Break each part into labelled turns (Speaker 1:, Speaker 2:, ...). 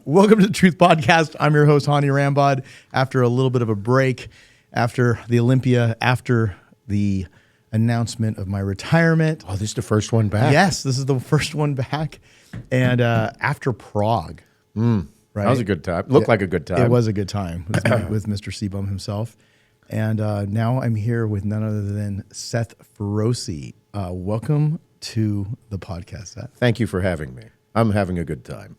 Speaker 1: Welcome to the Truth Podcast. I'm your host, Hany Rambod. After a little bit of a break, after the Olympia, after the announcement of my retirement.
Speaker 2: Oh, this is the first one back?
Speaker 1: Yes, this is the first one back. And after Prague.
Speaker 2: Right? That was a good time. Looked like a good time.
Speaker 1: It was a good time with Mr. Seabum himself. And now I'm here with none other than Seth Feroce. Welcome to the podcast, Seth.
Speaker 2: Thank you for having me. I'm having a good time.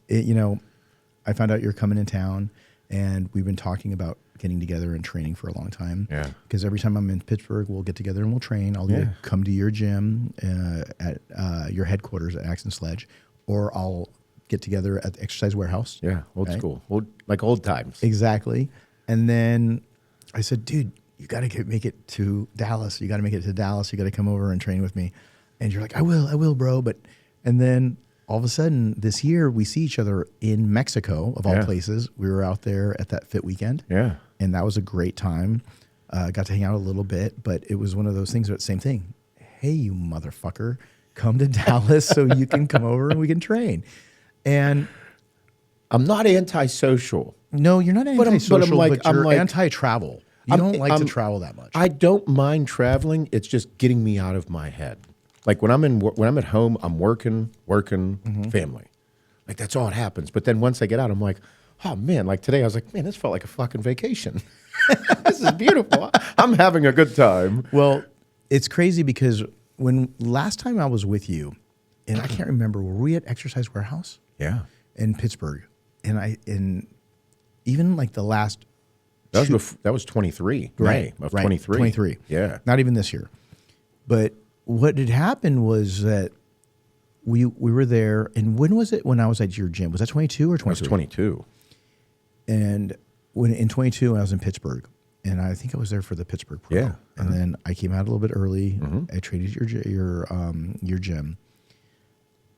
Speaker 1: I found out you're coming in town, and we've been talking about getting together and training for a long time.
Speaker 2: Yeah.
Speaker 1: Because every time I'm in Pittsburgh, we'll get together and we'll train. I'll either come to your gym at your headquarters at Axe and Sledge, or I'll get together at the Exercise Warehouse.
Speaker 2: Yeah, old school. Like old times.
Speaker 1: Exactly. And then I said, dude, you got to make it to Dallas. You got to make it to Dallas. You got to come over and train with me. And you're like, I will, bro. And then all of a sudden this year we see each other in Mexico, of all places. We were out there at that fit weekend.
Speaker 2: Yeah.
Speaker 1: And that was a great time. Got to hang out a little bit, but it was one of those things, same thing. Hey, you motherfucker, come to Dallas so you can come over and we can train. And
Speaker 2: I'm not antisocial.
Speaker 1: no, you're not antisocial, but you're
Speaker 2: like,
Speaker 1: anti-travel. You don't like to travel that much.
Speaker 2: I don't mind traveling. It's just getting me out of my head. Like when I'm at home, I'm working, family. Like that's all that happens. But then once I get out, I'm like, oh man, like today I was like, man, this felt like a fucking vacation. This is beautiful. I'm having a good time.
Speaker 1: Well, it's crazy because when last time I was with you, and I can't remember, were we at Exercise Warehouse?
Speaker 2: Yeah.
Speaker 1: In Pittsburgh. And even like the last
Speaker 2: That was 23, May of 23.
Speaker 1: 23.
Speaker 2: Yeah.
Speaker 1: Not even this year. But what had happened was that we were there, and when was it when I was at your gym? Was that 22 or 23?
Speaker 2: It was 22.
Speaker 1: And when in 22, I was in Pittsburgh, and I think I was there for the Pittsburgh Pro.
Speaker 2: Yeah.
Speaker 1: And then I came out a little bit early. I traded your gym.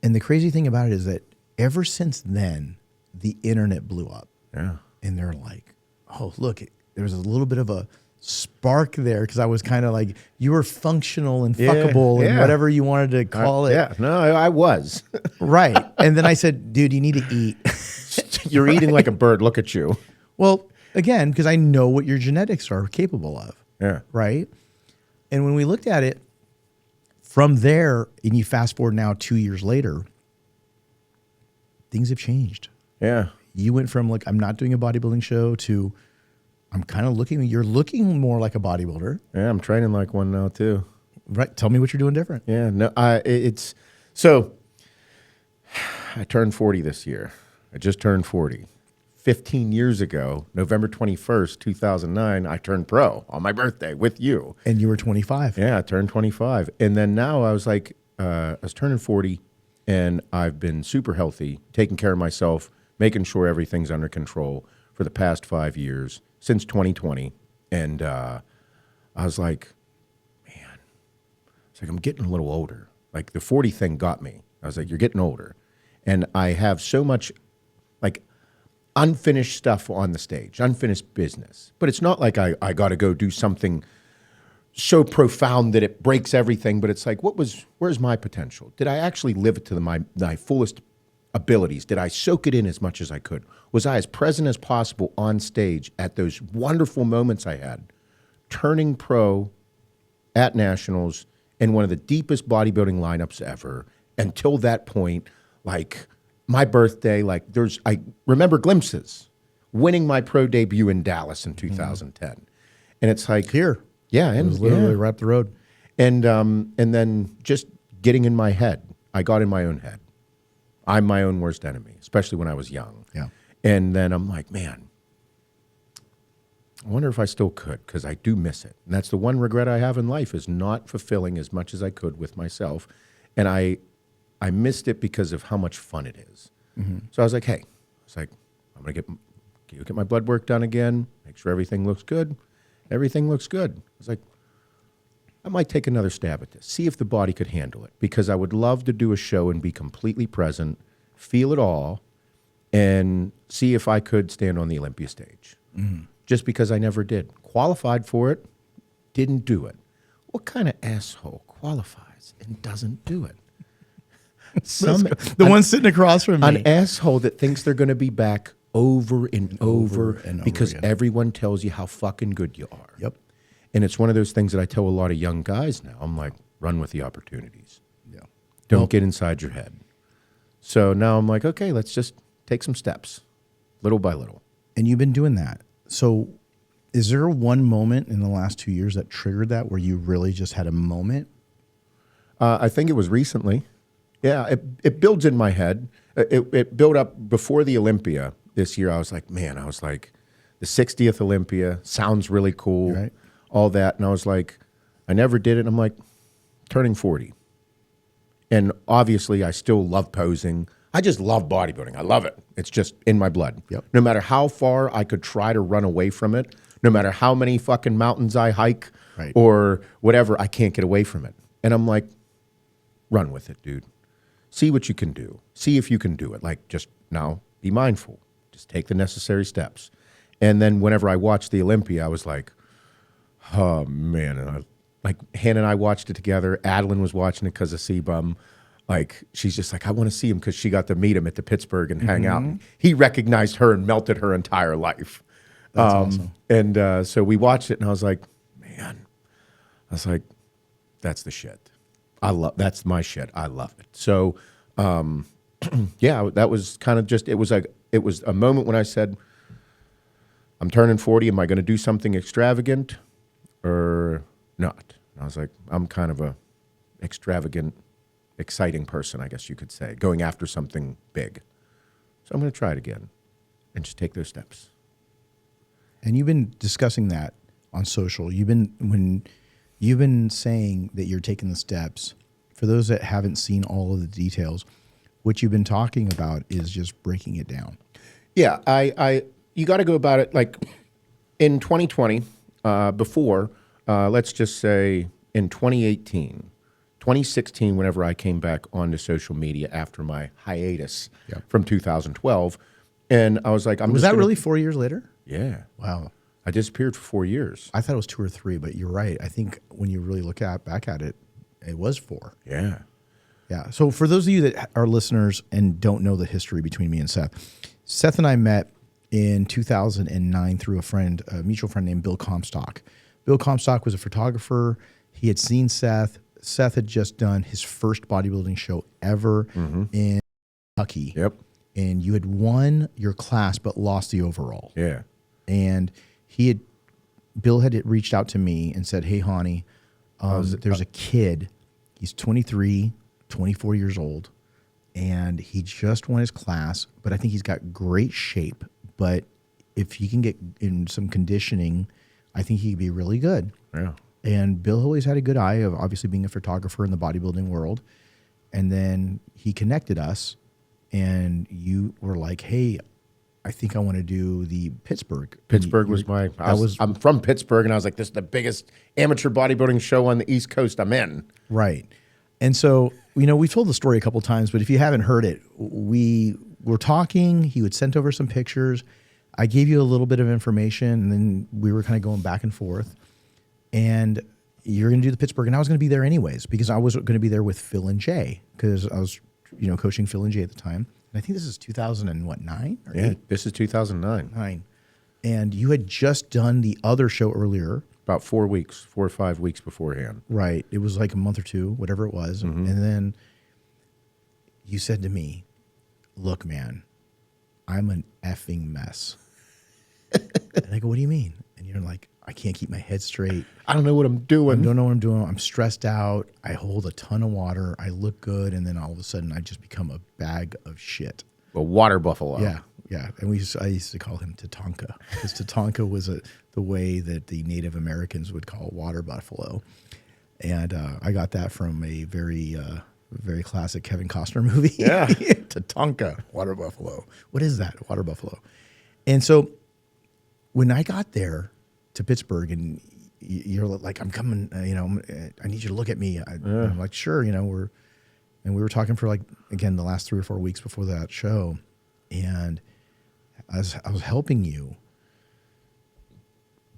Speaker 1: And the crazy thing about it is that ever since then, the internet blew up.
Speaker 2: Yeah.
Speaker 1: And they're like, oh, look, there was a little bit of a spark there because I was kind of like, you were functional and fuckable and whatever you wanted to call it.
Speaker 2: Yeah, no, I was.
Speaker 1: Right. And then I said, dude, you need to eat.
Speaker 2: You're eating like a bird. Look at you.
Speaker 1: Well, again, because I know what your genetics are capable of.
Speaker 2: Yeah.
Speaker 1: Right. And when we looked at it from there, and you fast forward now 2 years later, things have changed.
Speaker 2: Yeah.
Speaker 1: You went from like, I'm not doing a bodybuilding show to I'm kind of you're looking more like a bodybuilder.
Speaker 2: Yeah, I'm training like one now too.
Speaker 1: Right. Tell me what you're doing different.
Speaker 2: Yeah. No, so I turned 40 this year. I just turned 40. 15 years ago, November 21st, 2009, I turned pro on my birthday with you.
Speaker 1: And you were 25.
Speaker 2: Yeah, I turned 25. And then now I was like, I was turning 40 and I've been super healthy, taking care of myself, making sure everything's under control for the past 5 years, since 2020. And I was like, man, it's like I'm getting a little older. Like the 40 thing got me. I was like, you're getting older. And I have so much like unfinished stuff on the stage, unfinished business. But it's not like I got to go do something so profound that it breaks everything. But it's like, where's my potential? Did I actually live it to my fullest abilities? Did I soak it in as much as I could? Was I as present as possible on stage at those wonderful moments I had? Turning pro at Nationals in one of the deepest bodybuilding lineups ever. Until that point, like my birthday, I remember glimpses. Winning my pro debut in Dallas in 2010. And it's like
Speaker 1: Here.
Speaker 2: Yeah.
Speaker 1: It was literally right up the road.
Speaker 2: And then just getting in my head. I got in my own head. I'm my own worst enemy, especially when I was young.
Speaker 1: Yeah.
Speaker 2: And then I'm like, man, I wonder if I still could, because I do miss it. And that's the one regret I have in life, is not fulfilling as much as I could with myself. And I missed it because of how much fun it is. So I was like, hey, I'm going to get my blood work done again, make sure everything looks good. Everything looks good. I was like, I might take another stab at this, see if the body could handle it, because I would love to do a show and be completely present, feel it all, and see if I could stand on the Olympia stage. Just because I never did. Qualified for it, didn't do it. What kind of asshole qualifies and doesn't do it?
Speaker 1: The one sitting across from me.
Speaker 2: An asshole that thinks they're going to be back over and over
Speaker 1: and over
Speaker 2: because
Speaker 1: again.
Speaker 2: everyone tells you how fucking good you are.
Speaker 1: Yep.
Speaker 2: And it's one of those things that I tell a lot of young guys now. I'm like, run with the opportunities.
Speaker 1: Yeah.
Speaker 2: Don't
Speaker 1: Well,
Speaker 2: get inside your head. So now I'm like, okay, let's just take some steps, little by little.
Speaker 1: and you've been doing that. So is there one moment in the last 2 years that triggered that where you really just had a moment?
Speaker 2: I think it was recently. Yeah, it builds in my head. It built up before the Olympia this year. I was like, the 60th Olympia sounds really cool,
Speaker 1: Right.
Speaker 2: all that. And I was like, I never did it. I'm like, turning 40. And obviously, I still love posing. I just love bodybuilding. I love it. It's just in my blood.
Speaker 1: Yep.
Speaker 2: No matter how far I could try to run away from it, no matter how many fucking mountains I hike
Speaker 1: Right.
Speaker 2: or whatever, I can't get away from it. And I'm like, run with it, dude. See what you can do. See if you can do it. Like, just now, be mindful. Just take the necessary steps. And then whenever I watched the Olympia, I was like, oh, man. And Hannah and I watched it together. Adeline was watching it because of C-Bum. Like, she's just like, I want to see him because she got to meet him at the Pittsburgh and hang out. And he recognized her and melted her entire life.
Speaker 1: That's awesome.
Speaker 2: And so we watched it, and I was like, that's the shit. That's my shit. I love it. So, yeah, that was kind of just, it was a moment when I said, I'm turning 40. Am I going to do something extravagant or not? And I was like, I'm kind of a extravagant, exciting person, I guess you could say, going after something big. So I'm going to try it again and just take those steps.
Speaker 1: And you've been discussing that on social. You've been saying that you're taking the steps. For those that haven't seen all of the details, what you've been talking about is just breaking it down.
Speaker 2: Yeah, you got to go about it like in 2020, before, let's just say in 2018, 2016, whenever I came back onto social media after my hiatus from 2012, and I was like,
Speaker 1: Was that really 4 years later?
Speaker 2: Yeah.
Speaker 1: Wow.
Speaker 2: I disappeared for 4 years.
Speaker 1: I thought it was 2 or 3, but you're right. I think when you really look back at it, it was 4.
Speaker 2: Yeah.
Speaker 1: Yeah. So for those of you that are listeners and don't know the history between me and Seth and I met in 2009 through a mutual friend named Bill Comstock. Bill Comstock was a photographer. He had seen Seth. Seth had just done his first bodybuilding show ever in Kentucky.
Speaker 2: Yep.
Speaker 1: And you had won your class but lost the overall.
Speaker 2: Yeah.
Speaker 1: And Bill had reached out to me and said, hey, Hany, there's a kid. He's 23, 24 years old, and he just won his class, but I think he's got great shape. But if he can get in some conditioning, I think he could be really good.
Speaker 2: Yeah.
Speaker 1: And Bill always had a good eye of obviously being a photographer in the bodybuilding world. And then he connected us, and you were like, hey, I think I want to do the Pittsburgh.
Speaker 2: Pittsburgh was I'm from Pittsburgh, and I was like, this is the biggest amateur bodybuilding show on the East Coast. I'm in.
Speaker 1: Right. And so, we've told the story a couple of times, but if you haven't heard it, we were talking. He would send over some pictures. I gave you a little bit of information, and then we were kind of going back and forth. And you're going to do the Pittsburgh, and I was going to be there anyways because I was going to be there with Phil and Jay because I was, coaching Phil and Jay at the time. And I think this is 2009 or 8?
Speaker 2: This is 2009.
Speaker 1: 9. And you had just done the other show earlier.
Speaker 2: About 4 or 5 weeks beforehand.
Speaker 1: Right. It was like a month or two, whatever it was. And then you said to me, look, man, I'm an effing mess. And I go, what do you mean? And you're like, I can't keep my head straight.
Speaker 2: I don't know what I'm doing.
Speaker 1: I don't know what I'm doing. I'm stressed out. I hold a ton of water. I look good. And then all of a sudden, I just become a bag of shit.
Speaker 2: A water buffalo.
Speaker 1: Yeah. Yeah. And I used to call him Tatanka because Tatanka was the way that the Native Americans would call water buffalo. And I got that from a very, very classic Kevin Costner movie.
Speaker 2: Yeah.
Speaker 1: Tatanka, water buffalo. What is that? Water buffalo. And so when I got there to Pittsburgh and you're like, I'm coming, I need you to look at me. I'm like, sure, we were talking for again, the last 3 or 4 weeks before that show. And as I was helping you,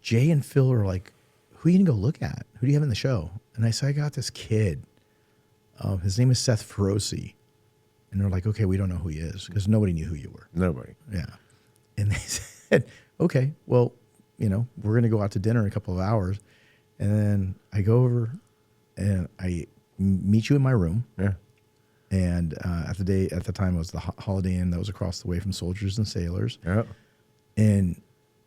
Speaker 1: Jay and Phil are like, who are you going to go look at? Who do you have in the show? And I said, I got this kid. His name is Seth Feroce. And they're like, okay, we don't know who he is because nobody knew who you were.
Speaker 2: Nobody.
Speaker 1: Yeah. they said, okay, well, we're going to go out to dinner in a couple of hours. And then I go over and I meet you in my room.
Speaker 2: Yeah.
Speaker 1: And at the time, it was the Holiday Inn that was across the way from Soldiers and Sailors.
Speaker 2: Yeah.
Speaker 1: And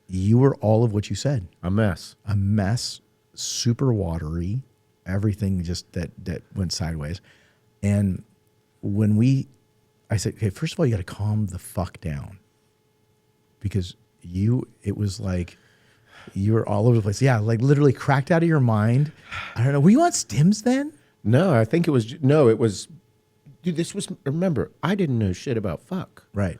Speaker 1: you were all of what you said.
Speaker 2: A mess.
Speaker 1: A mess, super watery, everything just that went sideways. And I said, okay, first of all, you got to calm the fuck down. Because it was like you were all over the place. Yeah, like literally cracked out of your mind. I don't know. Were you on stims then?
Speaker 2: No, I think it was, dude, remember, I didn't know shit about fuck.
Speaker 1: Right.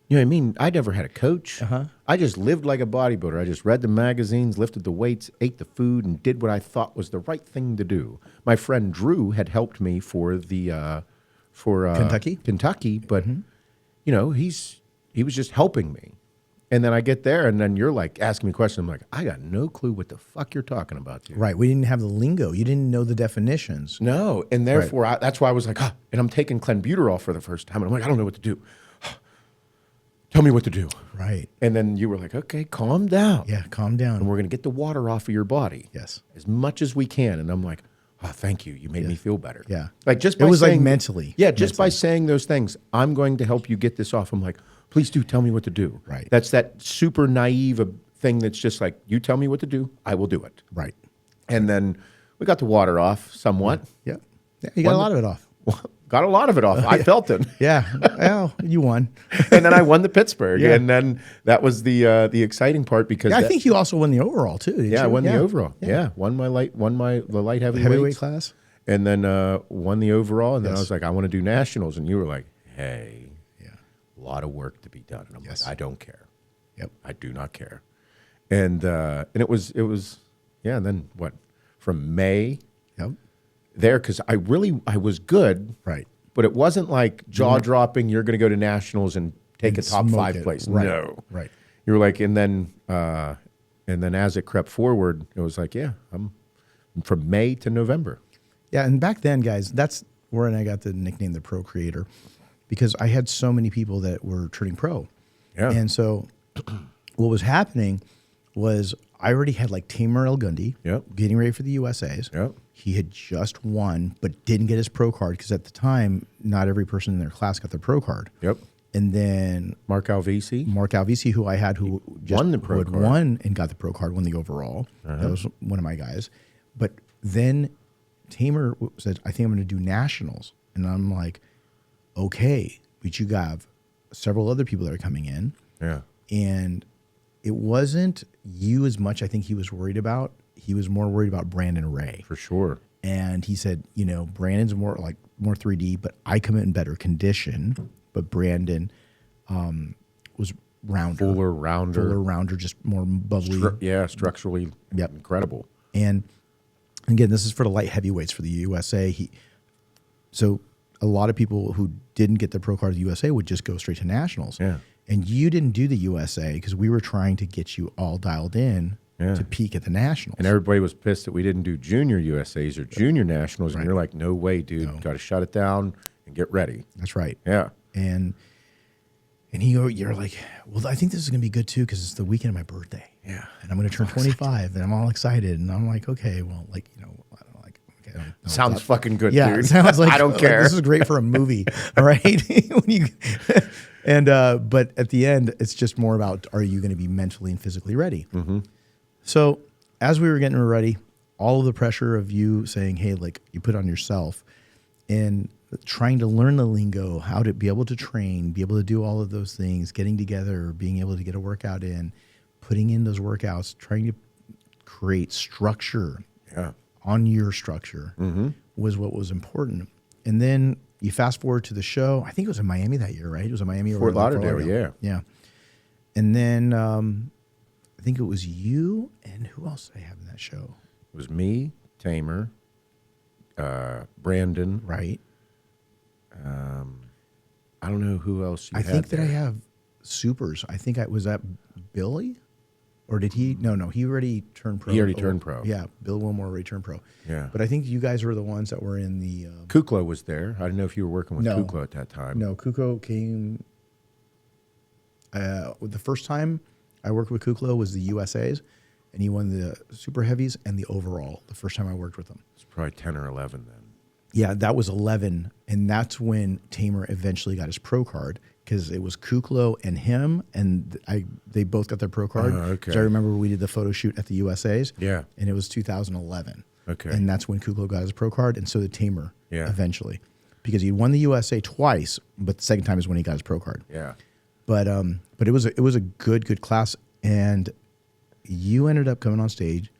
Speaker 2: You know what I mean? I never had a coach.
Speaker 1: Uh-huh.
Speaker 2: I just lived like a bodybuilder. I just read the magazines, lifted the weights, ate the food, and did what I thought was the right thing to do. My friend Drew had helped me for Kentucky, but he was just helping me. And then I get there, and then you're like asking me questions. I'm like, I got no clue what the fuck you're talking about, dude.
Speaker 1: Right. We didn't have the lingo. You didn't know the definitions.
Speaker 2: No, and therefore that's why I was like, and I'm taking clenbuterol for the first time, and I'm like, I don't know what to do. Tell me what to do.
Speaker 1: Right.
Speaker 2: And then you were like, okay, calm down.
Speaker 1: Yeah, calm down.
Speaker 2: And we're going to get the water off of your body.
Speaker 1: Yes.
Speaker 2: As much as we can. And I'm like, thank you. You made me feel better.
Speaker 1: Yeah.
Speaker 2: Like just by
Speaker 1: it was
Speaker 2: saying,
Speaker 1: like mentally.
Speaker 2: Yeah, just by saying those things, I'm going to help you get this off. I'm like, please do tell me what to do.
Speaker 1: Right.
Speaker 2: That's that super naive thing that's just like, you tell me what to do, I will do it.
Speaker 1: Right.
Speaker 2: And then we got the water off somewhat.
Speaker 1: Yeah. You got a lot of it off.
Speaker 2: Got a lot of it off. I felt it.
Speaker 1: Yeah. Well, you won.
Speaker 2: And then I won the Pittsburgh.
Speaker 1: Yeah.
Speaker 2: And then that was the exciting part because
Speaker 1: I think you also won the overall too. Did you?
Speaker 2: I won the overall. Yeah. Won the light
Speaker 1: heavyweight class.
Speaker 2: And then won the overall. And then
Speaker 1: Yes.
Speaker 2: I was like, I want to do nationals. And you were like, hey, a lot of work to be done. And I'm like, I don't care.
Speaker 1: Yep.
Speaker 2: I do not care. And it was and then what? From May
Speaker 1: Yep.
Speaker 2: there, because I was good.
Speaker 1: Right.
Speaker 2: But it wasn't like jaw dropping. You're going to go to nationals and take a top 5 place.
Speaker 1: Right.
Speaker 2: No.
Speaker 1: Right.
Speaker 2: You were like, and then as it crept forward, it was like, I'm from May to November.
Speaker 1: Yeah, and back then, guys, that's where I got the nickname the Pro Creator, because I had so many people that were turning pro.
Speaker 2: Yeah.
Speaker 1: And so what was happening was I already had like Tamer El Gundy getting ready for the USAs.
Speaker 2: Yep.
Speaker 1: He had just won, but didn't get his pro card because at the time, not every person in their class got their pro card.
Speaker 2: Yep.
Speaker 1: And then
Speaker 2: Mark Alvisi,
Speaker 1: who I had, who just
Speaker 2: won the pro
Speaker 1: had
Speaker 2: card.
Speaker 1: won and got the pro card, won the overall. That was one of my guys. But then Tamer said, I think I'm going to do nationals. And I'm like, okay, but you got several other people that are coming in.
Speaker 2: Yeah.
Speaker 1: And it wasn't you as much I think he was worried about. He was more worried about Brandon Ray.
Speaker 2: For sure.
Speaker 1: And he said, Brandon's more 3D, but I come in better condition. But Brandon was rounder.
Speaker 2: Fuller, rounder.
Speaker 1: Just more bubbly.
Speaker 2: Structurally incredible.
Speaker 1: And again, this is for the light heavyweights for the USA. So a lot of people who didn't get the pro card of the USA would just go straight to nationals.
Speaker 2: Yeah.
Speaker 1: And you didn't do the USA because we were trying to get you all dialed in to peak at the nationals.
Speaker 2: And everybody was pissed that we didn't do junior USAs or junior nationals. And you're like, no way, dude. No. Got to shut it down and get ready.
Speaker 1: That's right.
Speaker 2: Yeah.
Speaker 1: And you're like, well, I think this is going to be good too because it's the weekend of my birthday.
Speaker 2: Yeah.
Speaker 1: And I'm going to turn 25 and I'm all excited. And I'm like, okay, well, I don't know. Okay,
Speaker 2: sounds fucking good,
Speaker 1: yeah,
Speaker 2: dude.
Speaker 1: It sounds like
Speaker 2: I don't care.
Speaker 1: This is great for a movie, all right? But at the end, it's just more about, are you going to be mentally and physically ready?
Speaker 2: Mm-hmm.
Speaker 1: So as we were getting ready, all of the pressure of you saying, hey, like you put on yourself and trying to learn the lingo, how to be able to train, be able to do all of those things, getting together, being able to get a workout in, putting in those workouts, trying to create structure on your structure was what was important. And then you fast forward to the show. I think it was in Miami that year, right? It was in Miami or
Speaker 2: Fort Lauderdale,
Speaker 1: yeah. And then I think it was you and who else did I have in that show?
Speaker 2: It was me, Tamer, Brandon.
Speaker 1: Right.
Speaker 2: I don't know who else you
Speaker 1: I
Speaker 2: had
Speaker 1: think that
Speaker 2: there.
Speaker 1: I have supers. I think was that Billy? Or did he? No, he already turned pro.
Speaker 2: He already turned pro.
Speaker 1: Yeah, Bill Wilmore already turned pro.
Speaker 2: Yeah.
Speaker 1: But I think you guys were the ones that were in the...
Speaker 2: Kukla was there. I don't know if you were working with
Speaker 1: No.
Speaker 2: Kukla at that time.
Speaker 1: No, Kuko came... The first time I worked with Kuklo was the USA's, and he won the super heavies and the overall. The first time I worked with him.
Speaker 2: It's probably 10 or 11 then.
Speaker 1: Yeah, that was 11, and that's when Tamer eventually got his pro card because it was Kuklo and him, and they both got their pro card.
Speaker 2: Okay.
Speaker 1: So I remember we did the photo shoot at the USA's.
Speaker 2: Yeah.
Speaker 1: And it was 2011.
Speaker 2: Okay.
Speaker 1: And that's when Kuklo got his pro card, and so did Tamer.
Speaker 2: Yeah.
Speaker 1: Eventually, because he won the USA twice, but the second time is when he got his pro card.
Speaker 2: Yeah.
Speaker 1: But it was a good class, and you ended up coming on stage,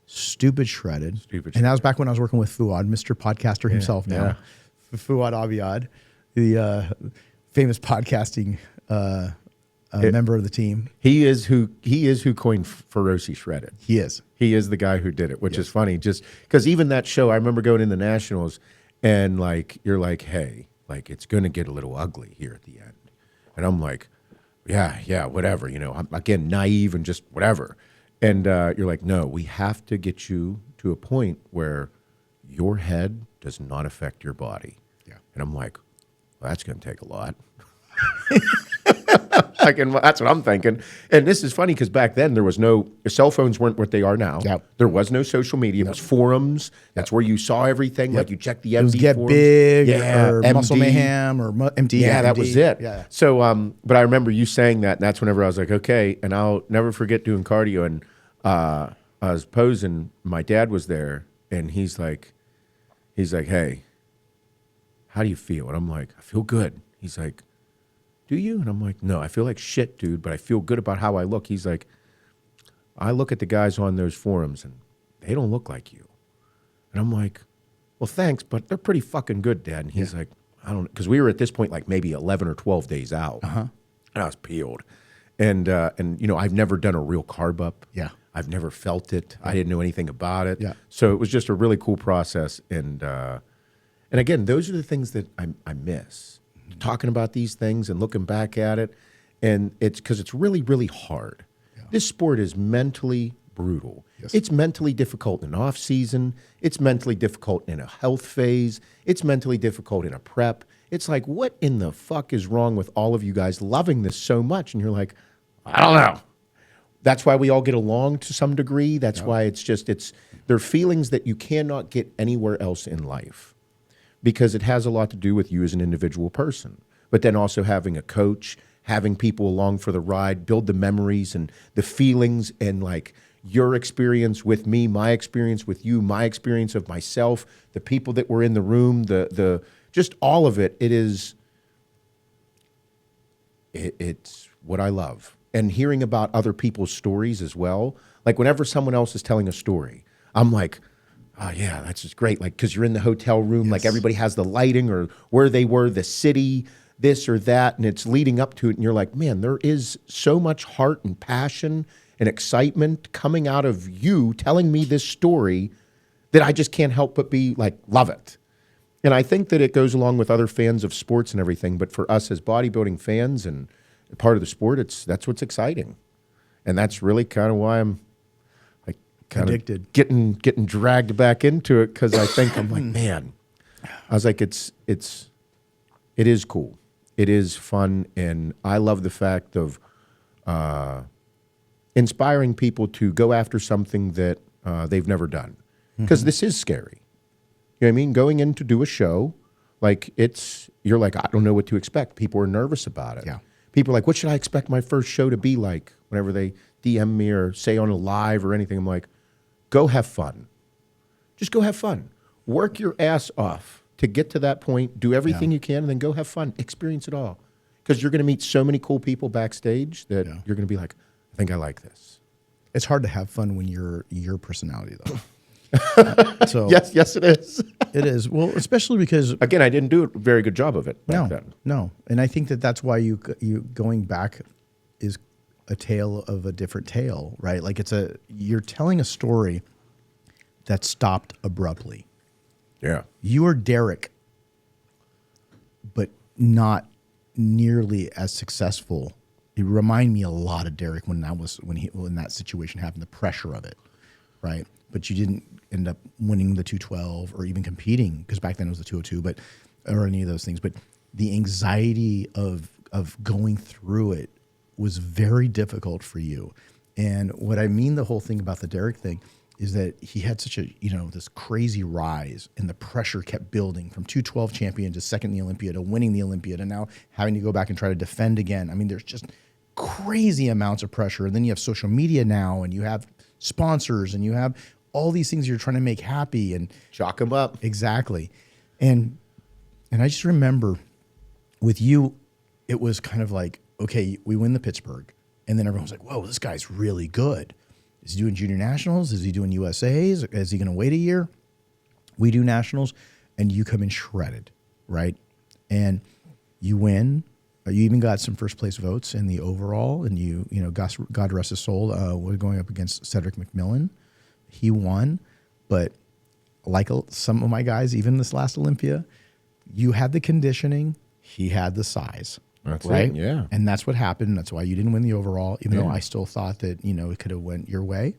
Speaker 1: stupid shredded. And that was back when I was working with Fuad, Mr. Podcaster himself now. Yeah. Fuad Abiad, the famous podcasting member of the team.
Speaker 2: He is who coined Feroce shredded.
Speaker 1: He is.
Speaker 2: He is the guy who did it, which is funny. Just because even that show, I remember going in the Nationals, and like you're like, hey, like it's gonna get a little ugly here at the end, and I'm like, yeah, whatever. You know, I'm again naive and just whatever. And you're like, no, we have to get you to a point where your head does not affect your body.
Speaker 1: Yeah.
Speaker 2: And I'm like, well, that's going to take a lot. That's what I'm thinking. And this is funny because back then there was no cell phones weren't what they are now.
Speaker 1: Yep.
Speaker 2: There was no social media. It was forums. That's where you saw everything. Yep. Like you checked the MD
Speaker 1: it was Get
Speaker 2: forums.
Speaker 1: Big
Speaker 2: or
Speaker 1: Muscle Mayhem or MD.
Speaker 2: Yeah, that
Speaker 1: MD.
Speaker 2: was it.
Speaker 1: Yeah.
Speaker 2: So, but I remember you saying that, and that's whenever I was like, okay. And I'll never forget doing cardio, and I was posing. My dad was there, and he's like, hey, how do you feel? And I'm like, I feel good. He's like, do you? And I'm like, no, I feel like shit, dude, but I feel good about how I look. He's like, I look at the guys on those forums, and they don't look like you. And I'm like, well, thanks, but they're pretty fucking good, Dad. And he's like, I don't, because we were at this point like maybe 11 or 12 days out. And I was peeled. And you know, I've never done a real carb up.
Speaker 1: Yeah.
Speaker 2: I've never felt it. I didn't know anything about it.
Speaker 1: Yeah.
Speaker 2: So it was just a really cool process. And again, those are the things that I miss. Talking about these things and looking back at it. And it's because it's really, really hard. Yeah. This sport is mentally brutal. Yes. It's mentally difficult in off season. It's mentally difficult in a health phase. It's mentally difficult in a prep. It's like, what in the fuck is wrong with all of you guys loving this so much? And you're like, I don't know. That's why we all get along to some degree. That's why they're feelings that you cannot get anywhere else in life, because it has a lot to do with you as an individual person, but then also having a coach, having people along for the ride, build the memories and the feelings, and like your experience with me, my experience with you, my experience of myself, the people that were in the room, the just all of it. It's what I love. And hearing about other people's stories as well. Like whenever someone else is telling a story, I'm like, oh, yeah, that's just great. Like, because you're in the hotel room, like everybody has the lighting or where they were, the city, this or that, and it's leading up to it. And you're like, man, there is so much heart and passion and excitement coming out of you telling me this story that I just can't help but be like, love it. And I think that it goes along with other fans of sports and everything. But for us as bodybuilding fans and part of the sport, that's what's exciting. And that's really kind of why I'm kind
Speaker 1: addicted,
Speaker 2: of getting dragged back into it, because I think I'm like, man, I was like, it is cool, it is fun, and I love the fact of inspiring people to go after something that they've never done, because this is scary. You know what I mean? Going in to do a show, like you're like, I don't know what to expect. People are nervous about it.
Speaker 1: Yeah.
Speaker 2: People are like, what should I expect my first show to be like? Whenever they DM me or say on a live or anything, I'm like, go have fun. Just go have fun. Work your ass off to get to that point. Do everything you can, and then go have fun. Experience it all. Because you're going to meet so many cool people backstage that you're going to be like, I think I like this.
Speaker 1: It's hard to have fun when you're your personality, though. So
Speaker 2: yes, it is.
Speaker 1: It is. Well, especially because
Speaker 2: again, I didn't do a very good job of it back then.
Speaker 1: No, and I think that's why you going back is a tale of a different tale, right? Like you're telling a story that stopped abruptly.
Speaker 2: Yeah.
Speaker 1: You are Derek, but not nearly as successful. It reminded me a lot of Derek when that situation happened, the pressure of it, right? But you didn't end up winning the 212 or even competing, because back then it was the 202, or any of those things. But the anxiety of going through it was very difficult for you. And what I mean, the whole thing about the Derek thing is that he had such a, this crazy rise, and the pressure kept building from 212 champion to second in the Olympia to winning the Olympia to now having to go back and try to defend again. I mean, there's just crazy amounts of pressure. And then you have social media now, and you have sponsors, and you have all these things you're trying to make happy and
Speaker 2: Chalk them up.
Speaker 1: exactly. And I just remember with you, it was kind of like, okay, we win the Pittsburgh. And then everyone was like, whoa, this guy's really good. Is he doing junior nationals? Is he doing USAs? Is he going to wait a year? We do nationals, and you come in shredded, right? And you win. You even got some first place votes in the overall, and God rest his soul, we're going up against Cedric McMillan. He won, but like some of my guys, even this last Olympia, you had the conditioning, he had the size.
Speaker 2: That's
Speaker 1: right?
Speaker 2: it, yeah.
Speaker 1: And that's what happened. That's why you didn't win the overall, even though I still thought that, it could have went your way.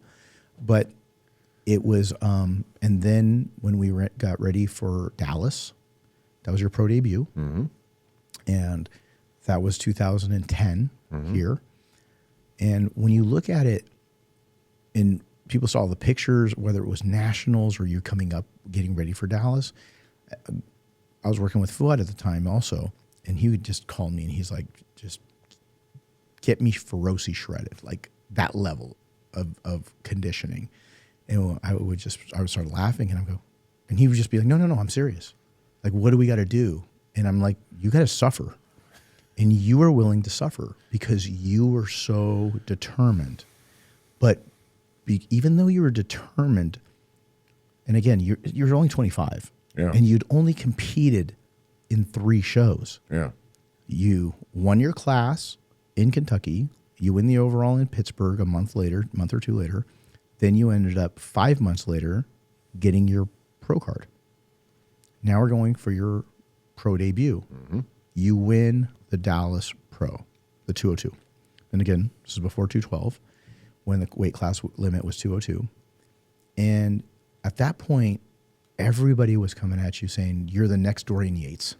Speaker 1: But it was, and then when we got ready for Dallas, that was your pro debut.
Speaker 2: Mm-hmm.
Speaker 1: And that was 2010 here. And when you look at it, and people saw the pictures, whether it was nationals or you coming up, getting ready for Dallas, I was working with Fuad at the time also. And he would just call me and he's like, just get me Feroce shredded, like that level of conditioning. And I would start laughing and and he would just be like, no, I'm serious. Like, what do we got to do? And I'm like, you got to suffer. And you are willing to suffer because you were so determined. But even though you were determined, and again, you're only 25 and you'd only competed in 3 shows.
Speaker 2: Yeah.
Speaker 1: You won your class in Kentucky. You win the overall in Pittsburgh a month or two later. Then you ended up 5 months later getting your pro card. Now we're going for your pro debut. Mm-hmm. You win the Dallas Pro, the 202. And again, this is before 212, when the weight class limit was 202. And at that point, everybody was coming at you saying, you're the next Dorian Yates.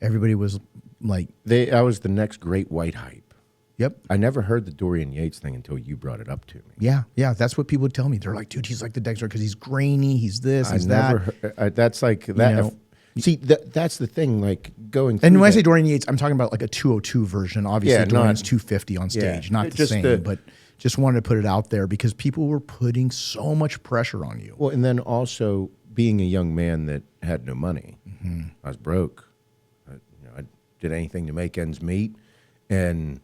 Speaker 1: Everybody was like...
Speaker 2: I was the next great white hype.
Speaker 1: Yep.
Speaker 2: I never heard the Dorian Yates thing until you brought it up to me.
Speaker 1: Yeah. That's what people would tell me. They're like, dude, he's like the Dexter because he's grainy, he's this, he's that.
Speaker 2: That's like that. See, that's the thing, like going through
Speaker 1: and when I say Dorian Yates, I'm talking about like a 202 version. Obviously,
Speaker 2: Yeah,
Speaker 1: Dorian's 250 on stage, not the same, but just wanted to put it out there because people were putting so much pressure on you.
Speaker 2: Well, and then also being a young man that had no money. Mm-hmm. I was broke. I did anything to make ends meet. And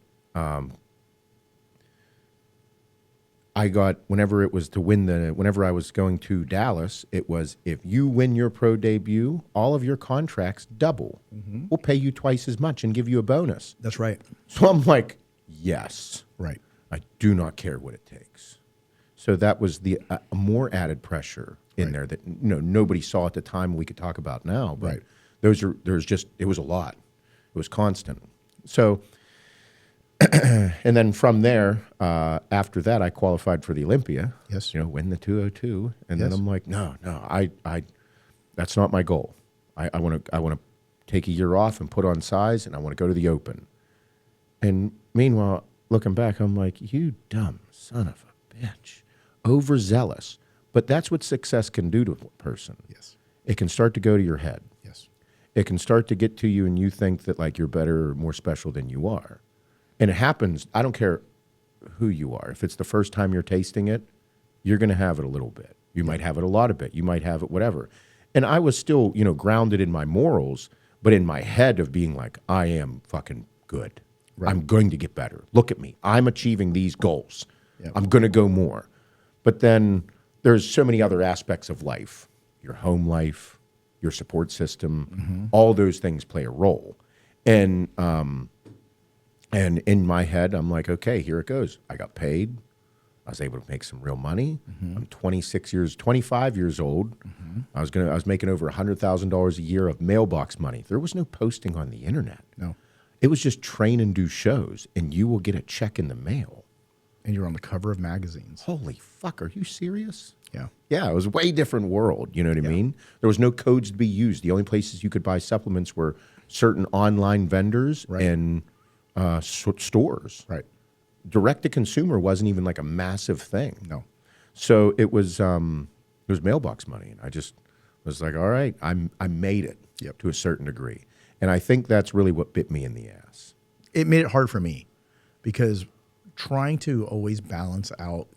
Speaker 2: I got, whenever it was to win whenever I was going to Dallas, it was, if you win your pro debut, all of your contracts double. Mm-hmm. We'll pay you twice as much and give you a bonus.
Speaker 1: That's right.
Speaker 2: So I'm like, yes.
Speaker 1: Right.
Speaker 2: I do not care what it takes. So that was the more added pressure in there that nobody saw at the time. We could talk about now, but it was a lot. It was constant. So, and then from there, after that, I qualified for the Olympia.
Speaker 1: Yes.
Speaker 2: Win the 202, and then I'm like, no, I that's not my goal. I want to take a year off and put on size, and I want to go to the Open. And meanwhile, looking back, I'm like, you dumb son of a bitch, overzealous. But that's what success can do to a person.
Speaker 1: Yes.
Speaker 2: It can start to go to your head.
Speaker 1: Yes.
Speaker 2: It can start to get to you, and you think that like you're better or more special than you are. And it happens. I don't care who you are. If it's the first time you're tasting it, you're going to have it a little bit. You might have it a lot of bit. You might have it whatever. And I was still, grounded in my morals, but in my head of being like, I am fucking good. Right. I'm going to get better. Look at me. I'm achieving these goals. Yep. I'm going to go more. But then there's so many other aspects of life, your home life, your support system, all those things play a role. And in my head, I'm like, okay, here it goes. I got paid. I was able to make some real money. I'm 25 years old. I was making over $100,000 a year of mailbox money. There was no posting on the internet.
Speaker 1: No.
Speaker 2: It was just train and do shows, and you will get a check in the mail.
Speaker 1: And you're on the cover of magazines.
Speaker 2: Holy fuck, are you serious?
Speaker 1: Yeah.
Speaker 2: Yeah, it was a way different world, you know what I mean? There was no codes to be used. The only places you could buy supplements were certain online vendors and stores.
Speaker 1: Right.
Speaker 2: Direct to consumer wasn't even like a massive thing.
Speaker 1: No.
Speaker 2: So it was mailbox money, and I just was like, all right, I made it to a certain degree, and I think that's really what bit me in the ass.
Speaker 1: It made it hard for me because trying to always balance out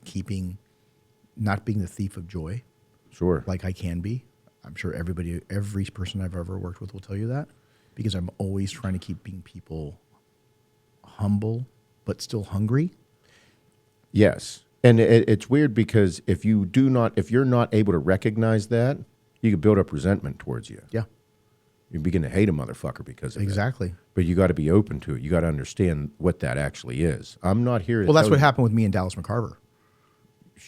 Speaker 1: not being the thief of joy,
Speaker 2: Sure.
Speaker 1: like I can be. I'm sure every person I've ever worked with will tell you that, because I'm always trying to keep being people humble but still hungry.
Speaker 2: Yes. And it's weird because if you're not able to recognize that, you can build up resentment towards you.
Speaker 1: Yeah,
Speaker 2: You begin to hate a motherfucker because of it.
Speaker 1: exactly.
Speaker 2: But you got to be open to it. You got to understand what that actually is. I'm not here to
Speaker 1: Well, that's
Speaker 2: tell
Speaker 1: what
Speaker 2: you-
Speaker 1: happened with me and Dallas McCarver.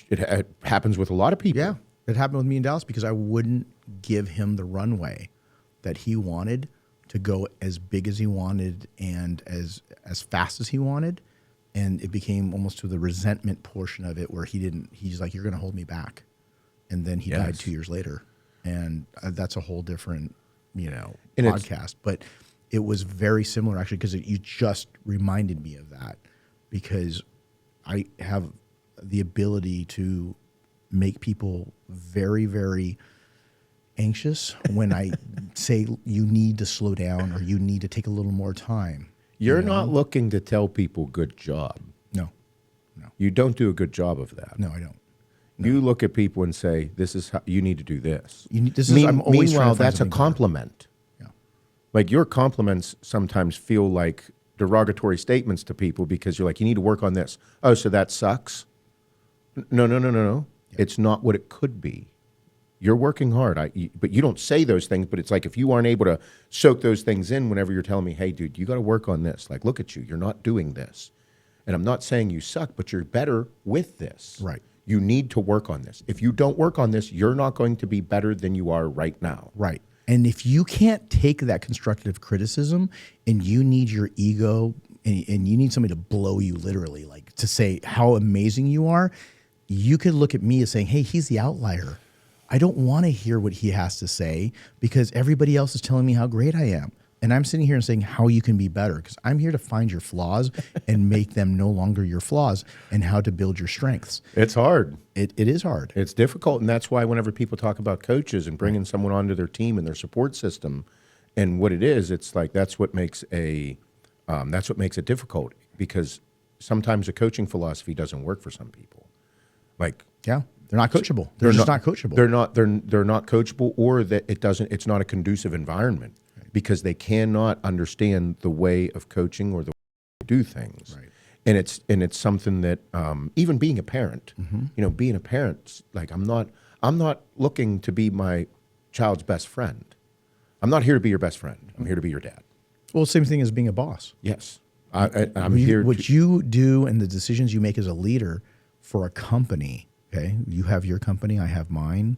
Speaker 2: It happens with a lot of people.
Speaker 1: Yeah, it happened with me and Dallas because I wouldn't give him the runway that he wanted to go as big as he wanted and as fast as he wanted. And it became almost to the resentment portion of it where he's like, you're going to hold me back. And then he died 2 years later. And that's a whole different,
Speaker 2: And
Speaker 1: podcast. But it was very similar actually, because you just reminded me of that, because I have the ability to make people very, very anxious when I say you need to slow down or you need to take a little more time.
Speaker 2: You're not looking to tell people good job.
Speaker 1: No.
Speaker 2: You don't do a good job of that.
Speaker 1: No, I don't.
Speaker 2: You look at people and say, "This is how you need to do this."
Speaker 1: I'm always trying
Speaker 2: Meanwhile,
Speaker 1: to find
Speaker 2: that's a
Speaker 1: something better.
Speaker 2: compliment.
Speaker 1: Yeah.
Speaker 2: Like your compliments sometimes feel like derogatory statements to people because you're like, "You need to work on this." Oh, so that sucks? No.
Speaker 1: Yeah.
Speaker 2: It's not what it could be. You're working hard, but you don't say those things. But it's like if you aren't able to soak those things in whenever you're telling me, "Hey, dude, you got to work on this." Like, look at you. You're not doing this. And I'm not saying you suck, but you're better with this.
Speaker 1: Right.
Speaker 2: You need to work on this. If you don't work on this, you're not going to be better than you are right now.
Speaker 1: Right. And if you can't take that constructive criticism and you need your ego and you need somebody to blow you literally, like to say how amazing you are, you could look at me as saying, hey, he's the outlier. I don't want to hear what he has to say because everybody else is telling me how great I am. And I'm sitting here and saying how you can be better, because I'm here to find your flaws and make them no longer your flaws and how to build your strengths.
Speaker 2: It's hard.
Speaker 1: It is hard.
Speaker 2: It's difficult, and that's why whenever people talk about coaches and bringing someone onto their team and their support system, and what it is, it's like that's what makes it difficult, because sometimes a coaching philosophy doesn't work for some people. Like,
Speaker 1: Yeah. They're not coachable. They're just not coachable.
Speaker 2: They're not coachable, or that it's not a conducive environment because they cannot understand the way of coaching or the way to do things.
Speaker 1: Right.
Speaker 2: And it's something that even being a parent, being a parent, like I'm not looking to be my child's best friend. I'm not here to be your best friend. I'm here to be your dad.
Speaker 1: Well, same thing as being a boss.
Speaker 2: Yes. I'm here.
Speaker 1: What you do and the decisions you make as a leader for a company, okay? You have your company, I have mine.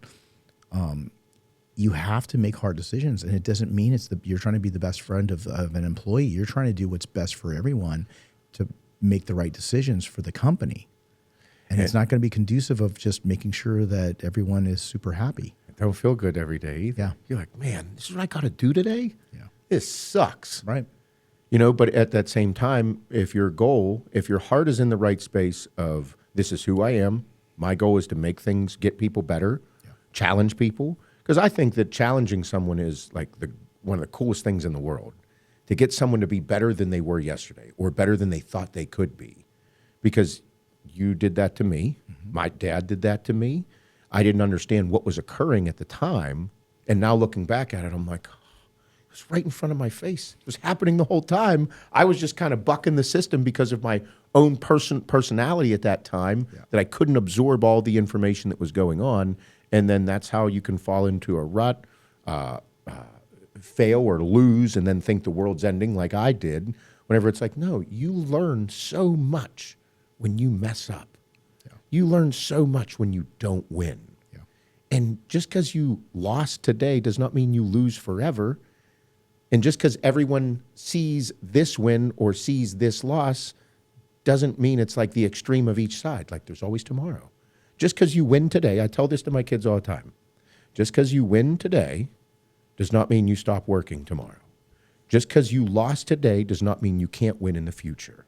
Speaker 1: You have to make hard decisions, and it doesn't mean you're trying to be the best friend of an employee. You're trying to do what's best for everyone to make the right decisions for the company. And it's not going to be conducive of just making sure that everyone is super happy.
Speaker 2: Don't feel good every day either.
Speaker 1: Yeah.
Speaker 2: You're like, man, this is what I got to do today?
Speaker 1: Yeah.
Speaker 2: This sucks.
Speaker 1: Right.
Speaker 2: But at that same time, if your heart is in the right space of this is who I am, my goal is to make things, get people better, challenge people. Because I think that challenging someone is like one of the coolest things in the world, to get someone to be better than they were yesterday or better than they thought they could be. Because you did that to me. Mm-hmm. My dad did that to me. I didn't understand what was occurring at the time. And now looking back at it, I'm like, it was right in front of my face. It was happening the whole time. I was just kind of bucking the system because of my own personality at that time, that I couldn't absorb all the information that was going on. And then that's how you can fall into a rut, fail or lose, and then think the world's ending like I did. Whenever it's like, no, you learn so much when you mess up. Yeah. You learn so much when you don't win. Yeah. And just because you lost today does not mean you lose forever. And just because everyone sees this win or sees this loss doesn't mean it's like the extreme of each side. Like there's always tomorrow. Just because you win today, I tell this to my kids all the time. Just because you win today does not mean you stop working tomorrow. Just because you lost today does not mean you can't win in the future.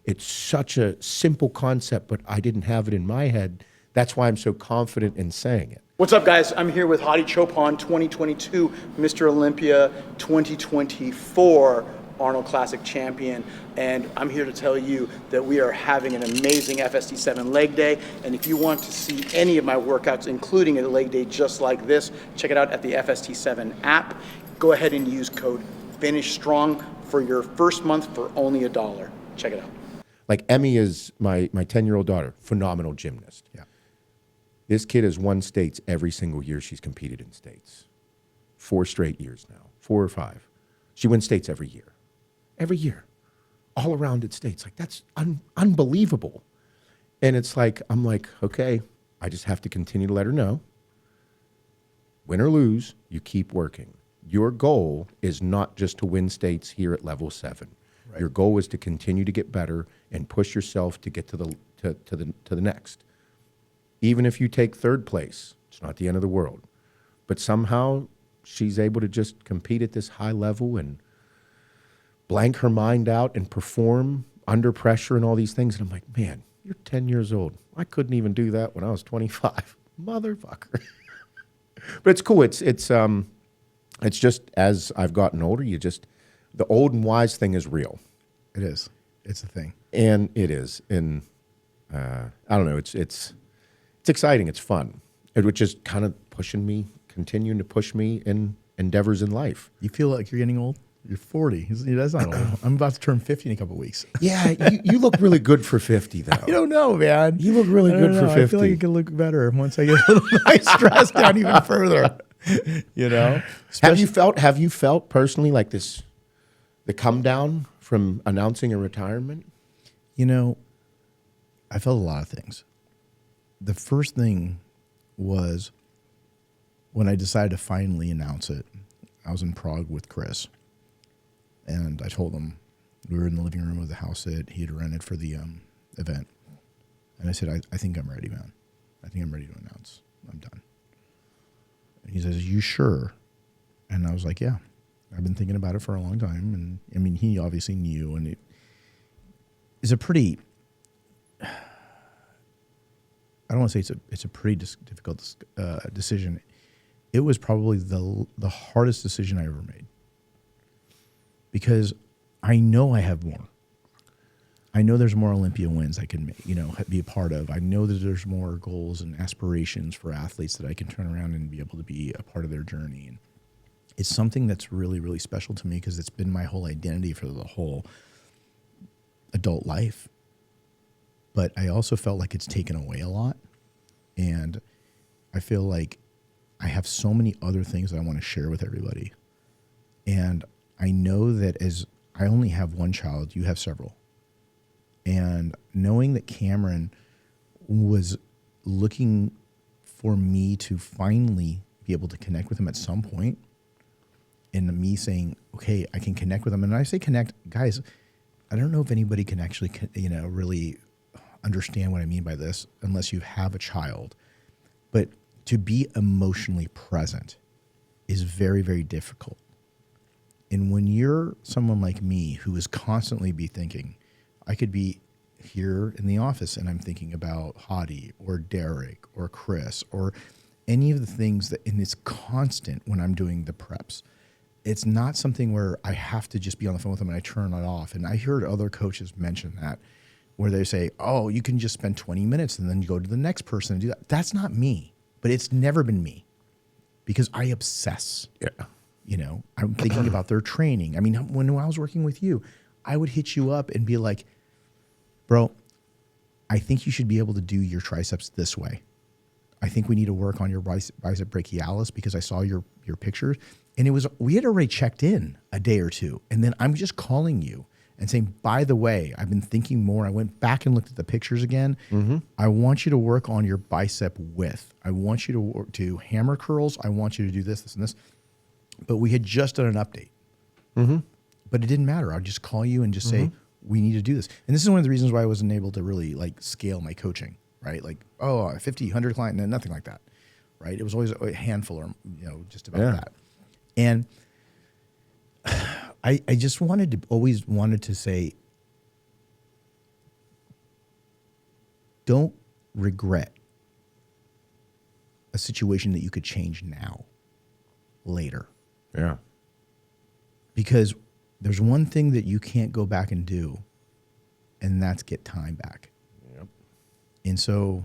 Speaker 2: It's such a simple concept, but I didn't have it in my head. That's why I'm so confident in saying it.
Speaker 3: What's up, guys? I'm here with Hany Rambod, 2022 Mr. Olympia, 2024 Arnold Classic champion, and I'm here to tell you that we are having an amazing FST7 leg day, and if you want to see any of my workouts, including a leg day just like this, check it out at the FST7 app. Go ahead and use code FINISHSTRONG for your first month for only $1. Check it out.
Speaker 2: Like Emmy is my 10-year-old daughter, phenomenal gymnast.
Speaker 1: Yeah.
Speaker 2: This kid has won states every single year she's competed in states. 4 straight years now, 4 or 5. She wins states every year. Every year. All around at states. Like, that's unbelievable. And it's like, I'm like, okay, I just have to continue to let her know. Win or lose, you keep working. Your goal is not just to win states here at level 7. Right. Your goal is to continue to get better and push yourself to get to the next. Even if you take 3rd place, it's not the end of the world. But somehow she's able to just compete at this high level and blank her mind out and perform under pressure and all these things. And I'm like, man, you're 10 years old. I couldn't even do that when I was 25. Motherfucker. But it's cool. It's just as I've gotten older, the old and wise thing is real.
Speaker 1: It is. It's a thing.
Speaker 2: And it is. And I don't know. It's exciting. It's fun. Which is kind of continuing to push me in endeavors in life.
Speaker 1: You feel like you're getting old? You're 40. That's not old. I'm about to turn 50 in a couple of weeks.
Speaker 2: Yeah, you look really good for 50, though.
Speaker 1: I don't know, man.
Speaker 2: You look really good for 50.
Speaker 1: I feel like it could look better once I get my stress down even further. You know?
Speaker 2: Have you felt personally like this, the come down from announcing a retirement?
Speaker 1: You know, I felt a lot of things. The first thing was when I decided to finally announce it. I was in Prague with Chris. And I told him, we were in the living room of the house that he had rented for the event. And I said, I think I'm ready, man. I think I'm ready to announce. I'm done. And he says, you sure? And I was like, yeah. I've been thinking about it for a long time. And I mean, he obviously knew. And it is a pretty, I don't want to say it's a pretty difficult decision. It was probably the hardest decision I ever made. Because I know I have more. I know there's more Olympia wins I can be a part of. I know that there's more goals and aspirations for athletes that I can turn around and be able to be a part of their journey. And it's something that's really, really special to me because it's been my whole identity for the whole adult life. But I also felt like it's taken away a lot. And I feel like I have so many other things that I want to share with everybody. And I know that as I only have one child, you have several. And knowing that Cameron was looking for me to finally be able to connect with him at some point, and me saying, okay, I can connect with him. And I say connect, guys, I don't know if anybody can actually, really understand what I mean by this unless you have a child. But to be emotionally present is very, very difficult. And when you're someone like me who is constantly be thinking, I could be here in the office and I'm thinking about Hady or Derek or Chris or any of the things that, and it's constant when I'm doing the preps. It's not something where I have to just be on the phone with them and I turn it off. And I heard other coaches mention that where they say, oh, you can just spend 20 minutes and then you go to the next person and do that. That's not me, but it's never been me because I obsess.
Speaker 2: Yeah.
Speaker 1: I'm thinking about their training. I mean, when I was working with you, I would hit you up and be like, bro, I think you should be able to do your triceps this way. I think we need to work on your bicep brachialis because I saw your pictures. And we had already checked in a day or two. And then I'm just calling you and saying, by the way, I've been thinking more. I went back and looked at the pictures again. Mm-hmm. I want you to work on your bicep width. I want you to do hammer curls. I want you to do this, this, and this. But we had just done an update. Mm-hmm. But it didn't matter. I'd just call you and just say, we need to do this. And this is one of the reasons why I wasn't able to really scale my coaching, right? 50, 100 client, and nothing like that, right? It was always a handful or, just about that. And I just always wanted to say, don't regret a situation that you could change now, later.
Speaker 2: Yeah.
Speaker 1: Because there's one thing that you can't go back and do, and that's get time back.
Speaker 2: Yep.
Speaker 1: And so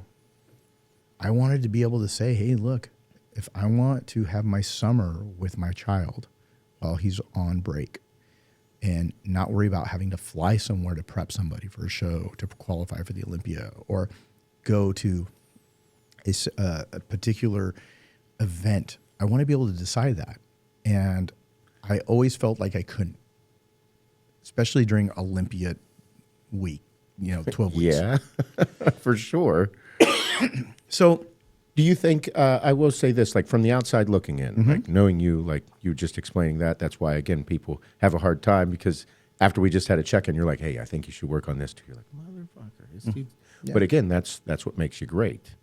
Speaker 1: I wanted to be able to say, hey, look, if I want to have my summer with my child while he's on break and not worry about having to fly somewhere to prep somebody for a show to qualify for the Olympia or go to a particular event, I want to be able to decide that. And I always felt like I couldn't, especially during Olympia week, 12 weeks.
Speaker 2: Yeah, for sure.
Speaker 1: So
Speaker 2: do you think, I will say this, like from the outside looking in, like knowing you, like you just explaining that's why, again, people have a hard time because after we just had a check-in, you're like, hey, I think you should work on this too. You're like, motherfucker. Is he?
Speaker 1: Yeah.
Speaker 2: But again, that's what makes you great.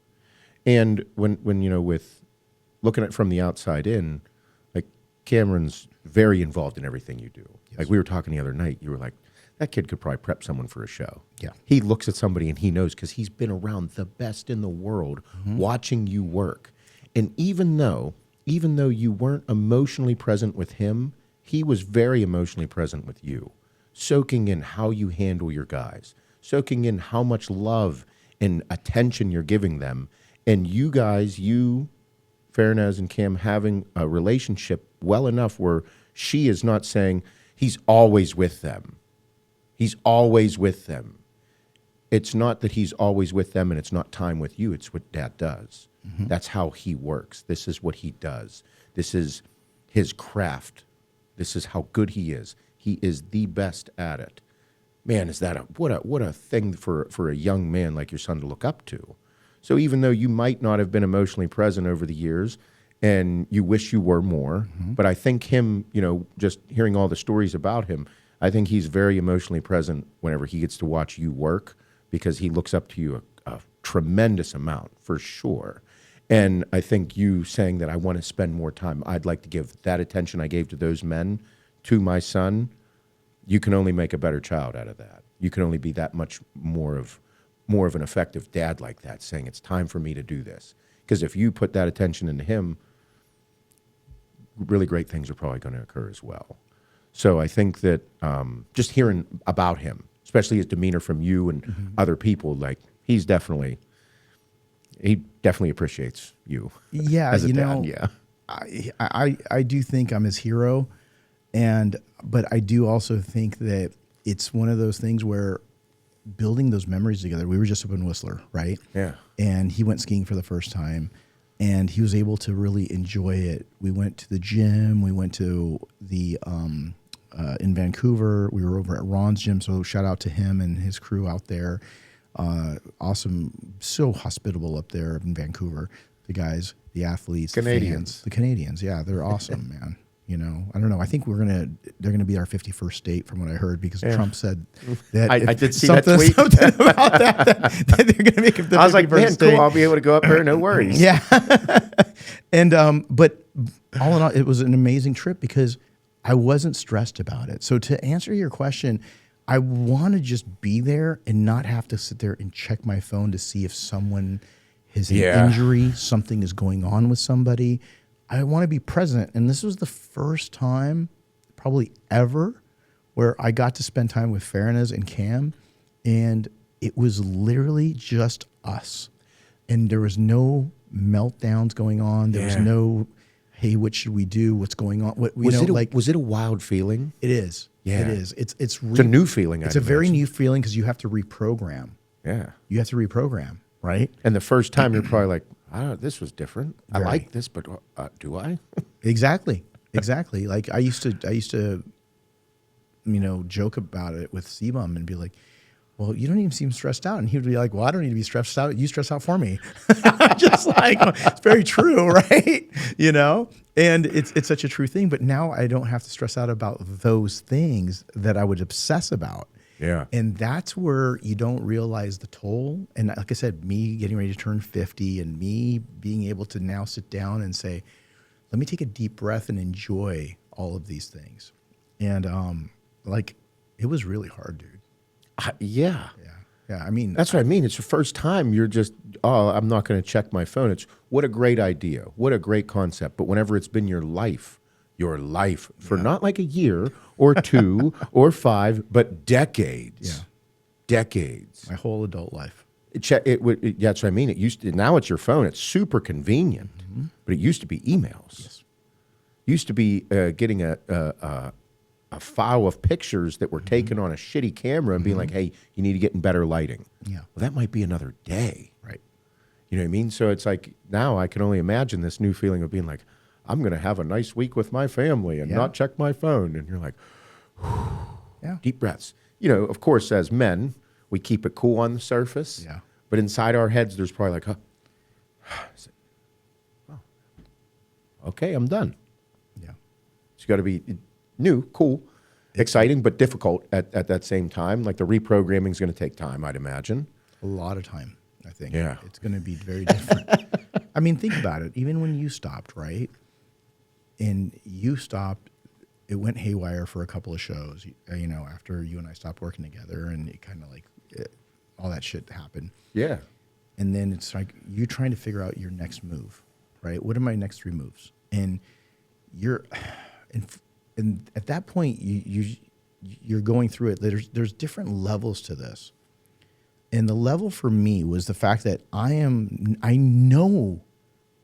Speaker 2: And when with looking at it from the outside in, like Cameron's very involved in everything you do.
Speaker 1: Yes.
Speaker 2: Like we were talking the other night, you were like, that kid could probably prep someone for a show.
Speaker 1: Yeah.
Speaker 2: He looks at somebody and he knows because he's been around the best in the world watching you work. And even though you weren't emotionally present with him, he was very emotionally present with you, soaking in how you handle your guys, soaking in how much love and attention you're giving them. And you guys, Feroce and Cam, having a relationship well enough where she is not saying, he's always with them. He's always with them. It's not that he's always with them and it's not time with you. It's what Dad does. That's how he works. This is what he does. This is his craft. This is how good he is. He is the best at it. Man, is that what a thing for a young man like your son to look up to. So even though you might not have been emotionally present over the years and you wish you were more, but I think him, just hearing all the stories about him, I think he's very emotionally present whenever he gets to watch you work because he looks up to you a tremendous amount, for sure. And I think you saying that I want to spend more time, I'd like to give that attention I gave to those men to my son, you can only make a better child out of that. You can only be that much more of an effective dad like that, saying it's time for me to do this. Because if you put that attention into him, really great things are probably going to occur as well. So I think that just hearing about him, especially his demeanor from you and other people, like he definitely appreciates you.
Speaker 1: Yeah,
Speaker 2: as a dad. Yeah.
Speaker 1: I do think I'm his hero, but I do also think that it's one of those things where building those memories together. We were just up in Whistler, right?
Speaker 2: Yeah.
Speaker 1: And he went skiing for the first time, and he was able to really enjoy it. We went to the gym. We went to the in Vancouver. We were over at Ron's gym, so shout out to him and his crew out there. Awesome, so hospitable up there in Vancouver. The guys, the athletes,
Speaker 2: Canadians.
Speaker 1: the Canadians. Yeah, they're awesome, man. I don't know. I think they're gonna be our 51st state, from what I heard, because Trump said that
Speaker 2: I did see that tweet.
Speaker 1: Something about that they're gonna make it the 51st
Speaker 2: I was like, man,
Speaker 1: state.
Speaker 2: cool. I'll be able to go up there. No worries.
Speaker 1: Yeah. And but all in all, it was an amazing trip because I wasn't stressed about it. So to answer your question, I want to just be there and not have to sit there and check my phone to see if someone has an injury, something is going on with somebody. I want to be present. And this was the first time probably ever where I got to spend time with Feroce and Cam, and it was literally just us. And there was no meltdowns going on. There was no, hey, what should we do? What's going on?
Speaker 2: Was it a wild feeling?
Speaker 1: It is.
Speaker 2: Yeah.
Speaker 1: It is. It's
Speaker 2: a new feeling.
Speaker 1: It's a very new feeling because you have to reprogram.
Speaker 2: Yeah.
Speaker 1: You have to reprogram, right?
Speaker 2: And the first time you're probably like, this was different. I
Speaker 1: Right.
Speaker 2: like this, but do I?
Speaker 1: Exactly. Like I used to, joke about it with C-Bum and be like, well, you don't even seem stressed out. And he would be like, well, I don't need to be stressed out. You stress out for me. Just like, it's very true, right? And it's such a true thing. But now I don't have to stress out about those things that I would obsess about.
Speaker 2: Yeah.
Speaker 1: And that's where you don't realize the toll. And like I said, me getting ready to turn 50 and me being able to now sit down and say, let me take a deep breath and enjoy all of these things. And like it was really hard, dude.
Speaker 2: Yeah.
Speaker 1: Yeah. I mean,
Speaker 2: That's what I mean. It's the first time you're just, oh, I'm not going to check my phone. It's what a great idea. What a great concept. But whenever it's been your life for not like a year or 2 or 5, but decades.
Speaker 1: Yeah.
Speaker 2: Decades.
Speaker 1: my whole adult life.
Speaker 2: That's what I mean. It used to, now it's your phone. It's super convenient, but it used to be emails.
Speaker 1: Yes.
Speaker 2: Used to be getting a file of pictures that were taken on a shitty camera and being like, hey, you need to get in better lighting.
Speaker 1: Yeah.
Speaker 2: Well, that might be another day.
Speaker 1: Right.
Speaker 2: You know what I mean? So it's like now I can only imagine this new feeling of being like, I'm going to have a nice week with my family and not check my phone. And you're like,
Speaker 1: Yeah.
Speaker 2: deep breaths. You know, of course, as men, we keep it cool on the surface.
Speaker 1: Yeah.
Speaker 2: But inside our heads, there's probably like, okay, I'm done.
Speaker 1: Yeah.
Speaker 2: It's got to be new, cool, exciting, but difficult at that same time. Like the reprogramming is going to take time, I'd imagine.
Speaker 1: A lot of time, I think.
Speaker 2: Yeah.
Speaker 1: It's going to be very different. I mean, think about it. Even when you stopped, right? And you stopped, it went haywire for a couple of shows, you know, after you and I stopped working together, and it kind of like, all that shit happened.
Speaker 2: Yeah.
Speaker 1: And then it's like you trying to figure out your next move, right? What are my next 3 moves? And you're, and at that point, you're going through it. There's different levels to this. And the level for me was the fact that I know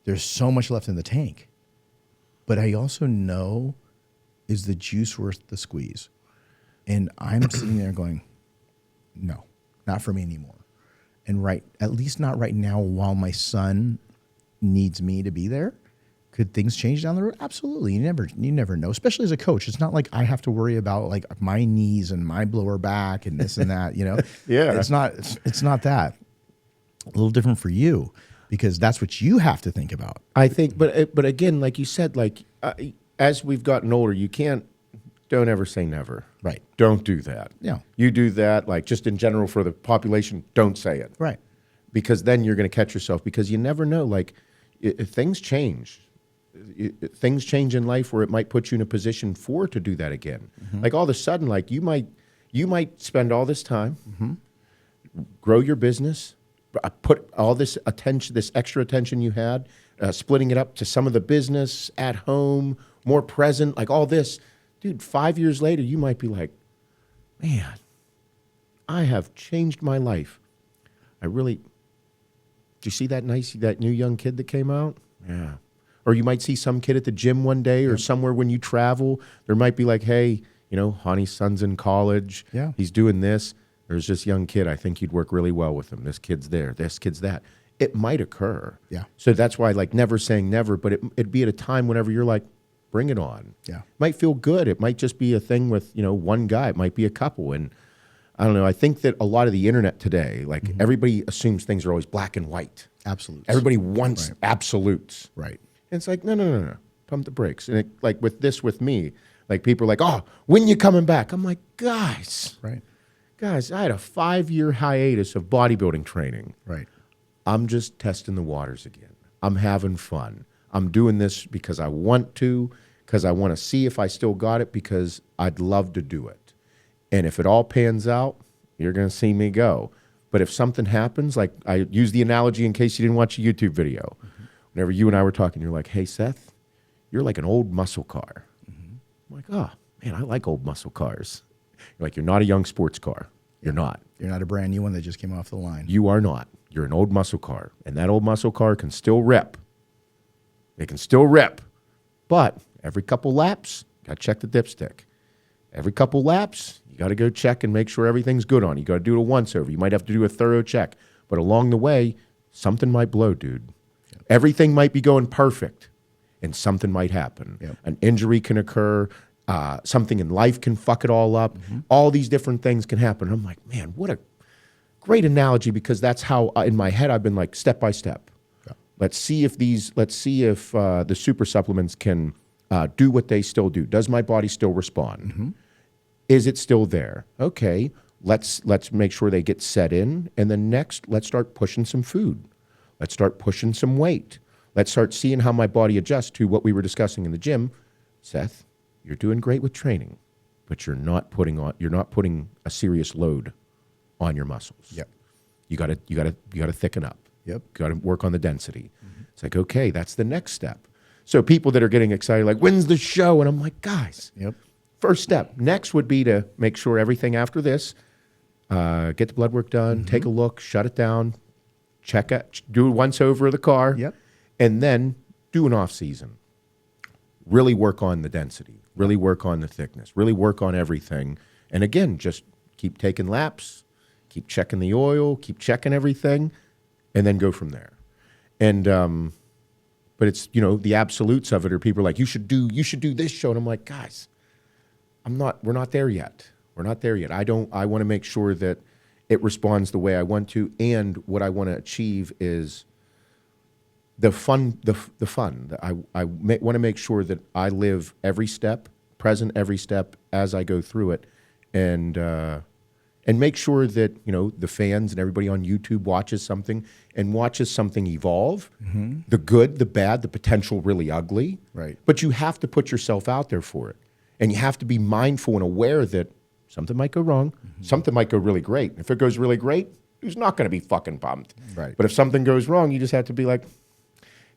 Speaker 1: there's so much left in the tank, but I also know, is the juice worth the squeeze? And I'm sitting there going, no, not for me anymore. And at least not right now while my son needs me to be there. Could things change down the road? Absolutely. You never know, especially as a coach. It's not like I have to worry about like my knees and my lower back and this and that, you know?
Speaker 2: Yeah.
Speaker 1: It's not that. A little different for you because that's what you have to think about.
Speaker 2: I think, but again, like you said, like as we've gotten older, don't ever say never.
Speaker 1: Right.
Speaker 2: Don't do that.
Speaker 1: Yeah.
Speaker 2: You do that, like just in general for the population, don't say it.
Speaker 1: Right.
Speaker 2: Because then you're going to catch yourself because you never know. Like if things change. Things change in life where it might put you in a position to do that again. Like all of a sudden, like you might spend all this time, grow your business, put all this attention, this extra attention you had, splitting it up to some of the business at home, more present, like all this. Dude, 5 years later, you might be like, man, I have changed my life. Did you see that new young kid that came out? Yeah. Or you might see some kid at the gym one day or somewhere when you travel. There might be like, hey, you know, Hany's son's in college.
Speaker 1: Yeah.
Speaker 2: He's doing this. There's this young kid. I think you'd work really well with him. This kid's there. This kid's that. It might occur.
Speaker 1: Yeah.
Speaker 2: So that's why like never saying never, but it'd be at a time whenever you're like, bring it on.
Speaker 1: Yeah.
Speaker 2: Might feel good. It might just be a thing with, you know, one guy. It might be a couple. And I don't know. I think that a lot of the internet today, like everybody assumes things are always black and white.
Speaker 1: Absolutely.
Speaker 2: Everybody wants absolutes.
Speaker 1: Right.
Speaker 2: And it's like, no. Pump the brakes. And like with me, like people are like, oh, when you coming back? I'm like, guys,
Speaker 1: Right.
Speaker 2: I had a 5-year hiatus of bodybuilding training.
Speaker 1: Right.
Speaker 2: I'm just testing the waters again. I'm having fun. I'm doing this because I want to, because I want to see if I still got it, because I'd love to do it. And if it all pans out, you're going to see me go. But if something happens, like I use the analogy in case you didn't watch a YouTube video. Whenever you and I were talking, you're like, hey, Seth, you're like an old muscle car. I'm like, oh, man, I like old muscle cars. You're like, you're not a young sports car. You're not.
Speaker 1: You're not a brand new one that just came off the line.
Speaker 2: You are not. You're an old muscle car. And that old muscle car can still rip. It can still rip. But every couple laps, got to check the dipstick. Every couple laps, you got to go check and make sure everything's good on it. You got to do it a once over. You might have to do a thorough check. But along the way, something might blow, dude. Everything might be going perfect, and something might happen.
Speaker 1: Yep.
Speaker 2: An injury can occur. Something in life can fuck it all up. All these different things can happen. I'm like, man, what a great analogy, because that's how in my head I've been like step by step. Yeah. Let's see if the super supplements can do what they still do. Does my body still respond? Is it still there? Okay, let's make sure they get set in, and then next let's start pushing some food. Let's start pushing some weight. Let's start seeing how my body adjusts to what we were discussing in the gym. Seth, you're doing great with training. but you're not putting a serious load on your muscles.
Speaker 1: Yep.
Speaker 2: You gotta thicken up.
Speaker 1: Yep.
Speaker 2: Got to work on the density. It's like, okay, that's the next step. So people that are getting excited, like, when's the show? And I'm like, guys,
Speaker 1: Yep.
Speaker 2: first step. Next would be to make sure everything after this, get the blood work done, take a look, shut it down, check it, do it once over the car,
Speaker 1: Yep.
Speaker 2: and then do an off season. Really work on the density, really work on the thickness, really work on everything. And again, just keep taking laps, keep checking the oil, keep checking everything, and then go from there. And but it's, the absolutes of it are people are like, you should do this show. And I'm like, guys, we're not there yet. We're not there yet. I want to make sure that it responds the way I want to, and what I want to achieve is the fun. I want to make sure that I live every step, present every step as I go through it, and make sure that the fans and everybody on YouTube watches something evolve, the good, the bad, the potential really ugly.
Speaker 1: Right.
Speaker 2: But you have to put yourself out there for it, and you have to be mindful and aware that something might go wrong, something might go really great. If it goes really great, who's not going to be fucking pumped?
Speaker 1: Right.
Speaker 2: But if something goes wrong, you just have to be like,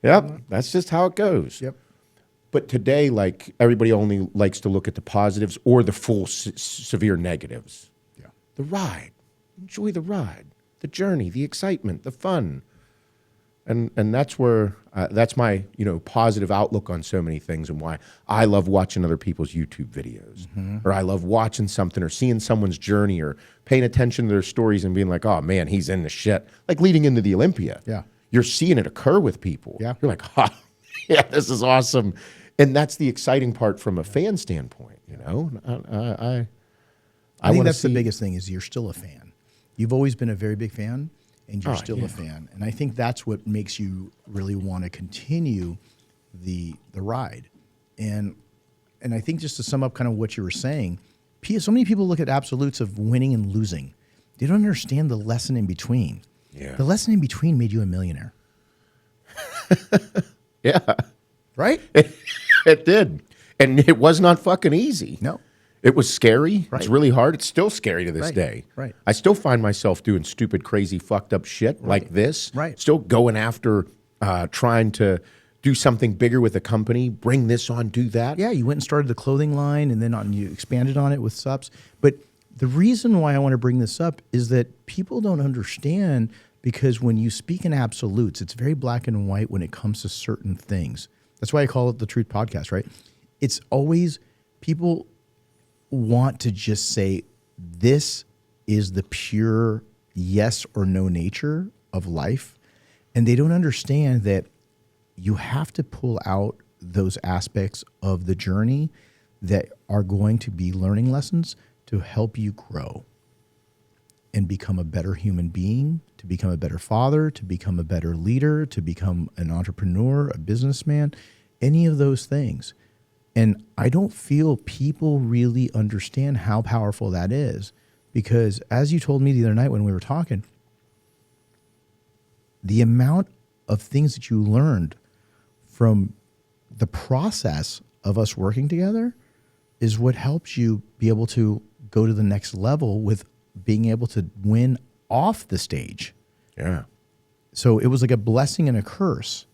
Speaker 2: yep, that's just how it goes.
Speaker 1: Yep.
Speaker 2: But today, like, everybody only likes to look at the positives or the full severe negatives.
Speaker 1: Yeah.
Speaker 2: The ride. Enjoy the ride, the journey, the excitement, the fun. And that's where, that's my, positive outlook on so many things, and why I love watching other people's YouTube videos. Or I love watching something or seeing someone's journey or paying attention to their stories and being like, oh man, he's in the shit. Like leading into the Olympia.
Speaker 1: Yeah.
Speaker 2: You're seeing it occur with people.
Speaker 1: Yeah.
Speaker 2: You're like, yeah, this is awesome. And that's the exciting part from a fan standpoint, I
Speaker 1: think
Speaker 2: wanna
Speaker 1: that's the
Speaker 2: see-
Speaker 1: biggest thing is you're still a fan. You've always been a very big fan, and you're still a fan. And I think that's what makes you really want to continue the ride. And I think just to sum up kind of what you were saying, so many people look at absolutes of winning and losing. They don't understand the lesson in between.
Speaker 2: Yeah.
Speaker 1: The lesson in between made you a millionaire.
Speaker 2: Yeah.
Speaker 1: Right?
Speaker 2: It did. And it was not fucking easy.
Speaker 1: No.
Speaker 2: It was scary.
Speaker 1: Right.
Speaker 2: It's really hard. It's still scary to this
Speaker 1: Right.
Speaker 2: day.
Speaker 1: Right.
Speaker 2: I still find myself doing stupid, crazy, fucked up shit like this.
Speaker 1: Right.
Speaker 2: Still going after trying to do something bigger with a company, bring this on, do that.
Speaker 1: Yeah, you went and started the clothing line, and then you expanded on it with subs. But the reason why I want to bring this up is that people don't understand, because when you speak in absolutes, it's very black and white when it comes to certain things. That's why I call it the Truth Podcast, right? It's always people want to just say, this is the pure yes or no nature of life. And they don't understand that you have to pull out those aspects of the journey that are going to be learning lessons to help you grow and become a better human being, to become a better father, to become a better leader, to become an entrepreneur, a businessman, any of those things. And I don't feel people really understand how powerful that is, because as you told me the other night when we were talking, the amount of things that you learned from the process of us working together is what helps you be able to go to the next level with being able to win off the stage.
Speaker 2: Yeah.
Speaker 1: So it was like a blessing and a curse.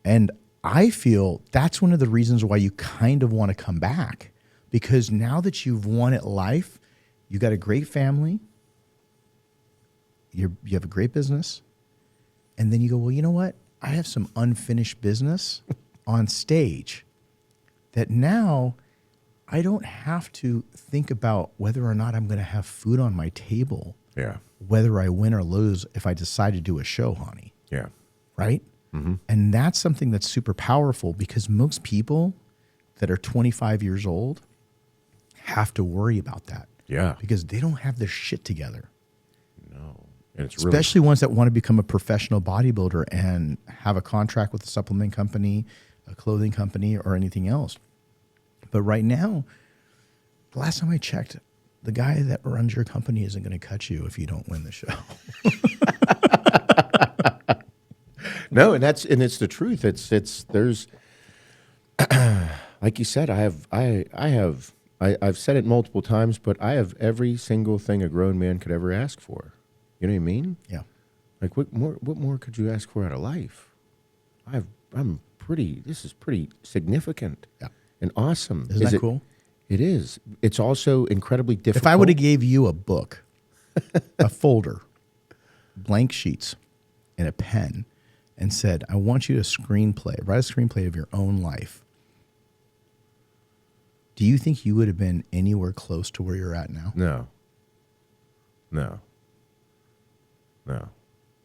Speaker 1: And I feel that's one of the reasons why you kind of want to come back, because now that you've won at life, you got a great family, you have a great business, and then you go, well, you know what? I have some unfinished business on stage that now I don't have to think about whether or not I'm going to have food on my table,
Speaker 2: Yeah.
Speaker 1: whether I win or lose if I decide to do a show, Hany.
Speaker 2: Yeah.
Speaker 1: Right? Mm-hmm. And that's something that's super powerful, because most people that are 25 years old have to worry about that.
Speaker 2: Yeah.
Speaker 1: Because they don't have their shit together.
Speaker 2: No. And it's
Speaker 1: Especially ones that want to become a professional bodybuilder and have a contract with a supplement company, a clothing company, or anything else. But right now, the last time I checked, the guy that runs your company isn't going to cut you if you don't win the show.
Speaker 2: No, and it's the truth. It's there's like you said, I have I've said it multiple times, but I have every single thing a grown man could ever ask for. You know what I mean?
Speaker 1: Yeah.
Speaker 2: Like what more could you ask for out of life? This is pretty significant.
Speaker 1: Yeah.
Speaker 2: And awesome.
Speaker 1: Isn't that cool?
Speaker 2: It is. It's also incredibly difficult.
Speaker 1: If I would have gave you a book, a folder, blank sheets, and a pen, and said, I want you to write a screenplay of your own life, do you think you would have been anywhere close to where you're at now?
Speaker 2: No.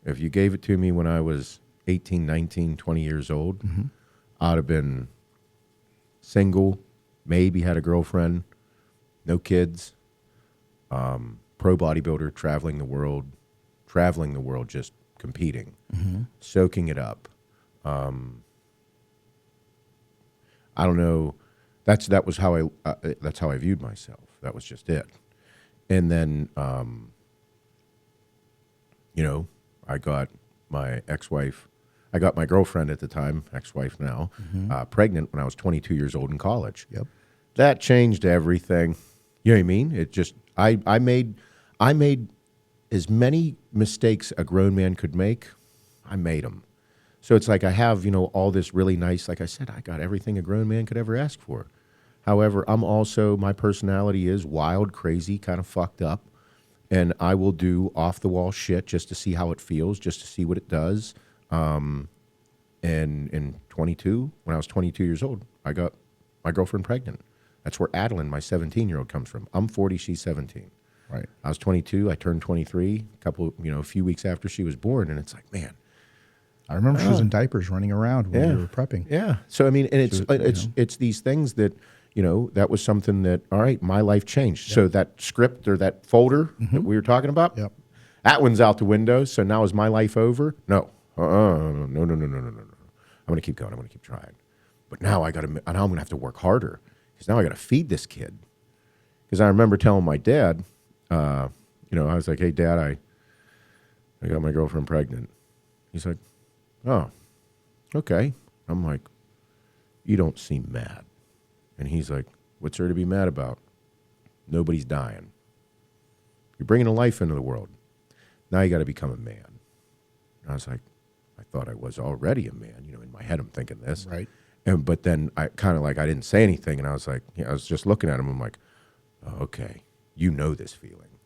Speaker 2: If you gave it to me when I was 18, 19, 20 years old, I'd have been single, maybe had a girlfriend, no kids, pro bodybuilder, traveling the world, just competing, soaking it up. I don't know. That's how I viewed myself. That was just it. And then, I got my ex-wife. I got my girlfriend at the time, ex-wife now, pregnant when I was 22 years old in college.
Speaker 1: Yep.
Speaker 2: That changed everything. You know what I mean? It just I made as many mistakes a grown man could make. I made them. So it's like I have, all this really nice, like I said, I got everything a grown man could ever ask for. However, my personality is wild, crazy, kind of fucked up. And I will do off-the-wall shit just to see how it feels, just to see what it does. And in 22, when I was 22 years old, I got my girlfriend pregnant. That's where Adeline, my 17-year-old, comes from. I'm 40, she's 17.
Speaker 1: Right.
Speaker 2: I was 22, I turned 23, a few weeks after she was born, and it's like, man.
Speaker 1: I remember she was in diapers running around when we were prepping.
Speaker 2: Yeah. So, I mean, and it's these things that, that was something that, all right, my life changed. Yep. So that script or that folder that we were talking about,
Speaker 1: yep,
Speaker 2: that one's out the window. So now is my life over? No. No. I'm going to keep going. I'm going to keep trying. But now I'm going to have to work harder because now I got to feed this kid. Because I remember telling my dad, I was like, hey, Dad, I got my girlfriend pregnant. He's like, oh, okay. I'm like, you don't seem mad. And he's like, what's there to be mad about? Nobody's dying. You're bringing a life into the world. Now you got to become a man. And I was like, I thought I was already a man. In my head I'm thinking this.
Speaker 1: Right.
Speaker 2: But then I kind of I didn't say anything. And I was like, I was just looking at him. I'm like, oh, okay, you know this feeling.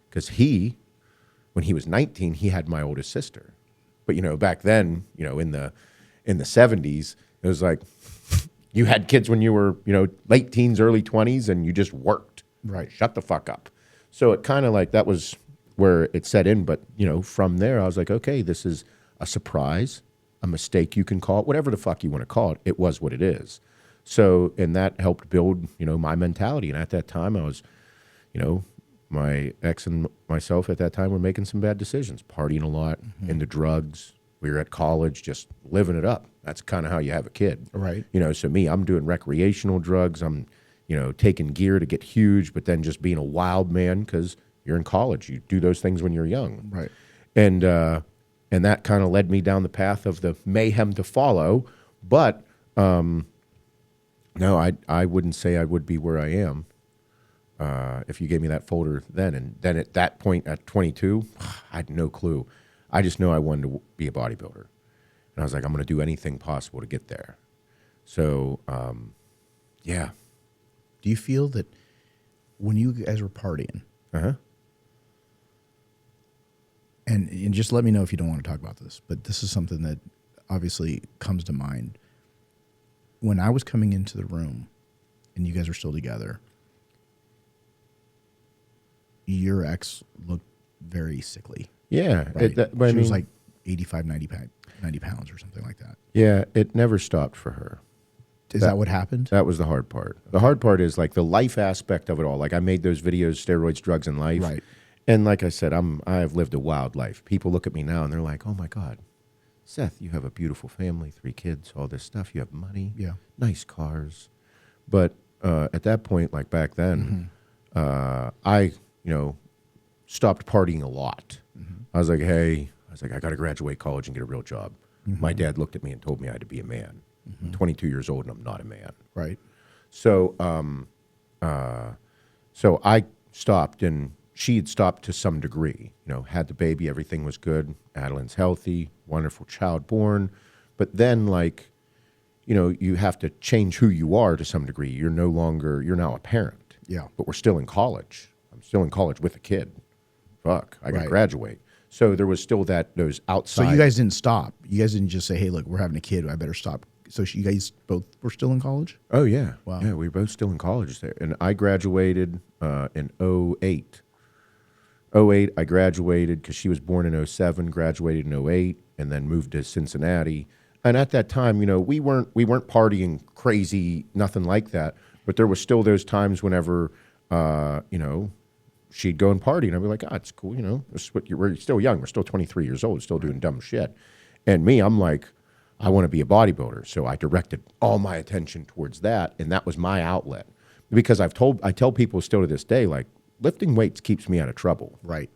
Speaker 2: Because when he was 19, he had my oldest sister. But, back then, in the 70s, it was like, you had kids when you were, late teens, early 20s, and you just worked.
Speaker 1: Right.
Speaker 2: Shut the fuck up. So it kind of that was where it set in. But, from there, I was like, okay, this is a surprise, a mistake you can call it, whatever the fuck you want to call it. It was what it is. So, and that helped build, my mentality. And at that time, I was, my ex and myself at that time were making some bad decisions, partying a lot, into drugs. We were at college, just living it up. That's kind of how you have a kid.
Speaker 1: Right.
Speaker 2: So me, I'm doing recreational drugs. I'm, taking gear to get huge, but then just being a wild man because you're in college. You do those things when you're young.
Speaker 1: Right.
Speaker 2: And that kind of led me down the path of the mayhem to follow. But no, I wouldn't say I would be where I am if you gave me that folder then. And then at that point at 22, I had no clue. I just know I wanted to be a bodybuilder. And I was like, I'm going to do anything possible to get there. So, yeah.
Speaker 1: Do you feel that when you guys were partying, and just let me know if you don't want to talk about this, but this is something that obviously comes to mind. When I was coming into the room and you guys were still together, your ex looked very sickly.
Speaker 2: Yeah.
Speaker 1: Right? She was like 85, 90 pounds or something like that.
Speaker 2: Yeah, it never stopped for her.
Speaker 1: Is that what happened?
Speaker 2: That was the hard part. The hard part is the life aspect of it all. I made those videos, Steroids, Drugs, and Life.
Speaker 1: Right.
Speaker 2: And like I said, I have lived a wild life. People look at me now and they're like, oh my God, Seth, you have a beautiful family, 3 kids, all this stuff. You have money, nice cars. But at that point, back then, I, stopped partying a lot. I was like, hey, I got to graduate college and get a real job. My dad looked at me and told me I had to be a man. I'm 22 years old and I'm not a man.
Speaker 1: Right.
Speaker 2: So So I stopped, and she had stopped to some degree. You know, had the baby, everything was good. Adeline's healthy, wonderful child born. But then, like, you know, you have to change who you are to some degree. You're now a parent.
Speaker 1: Yeah.
Speaker 2: But we're still in college. I'm still in college with a kid. Fuck, I got to
Speaker 1: Right.
Speaker 2: graduate. So there was still those outside.
Speaker 1: So you guys didn't stop. You guys didn't just say, "Hey, look, we're having a kid. I better stop." So you guys both were still in college?
Speaker 2: Oh, yeah.
Speaker 1: Wow.
Speaker 2: Yeah, we were both still in college there. And I graduated in '08. '08, I graduated because she was born in '07, graduated in '08, and then moved to Cincinnati. And at that time, you know, we weren't partying crazy, nothing like that. But there was still those times whenever, you know, she'd go and party, and I'd be like, it's cool, you know. We're still young. We're still 23 years old, still doing dumb shit. And me, I'm like, I want to be a bodybuilder. So I directed all my attention towards that, and that was my outlet. Because I tell people still to this day, like, lifting weights keeps me out of trouble.
Speaker 1: Right.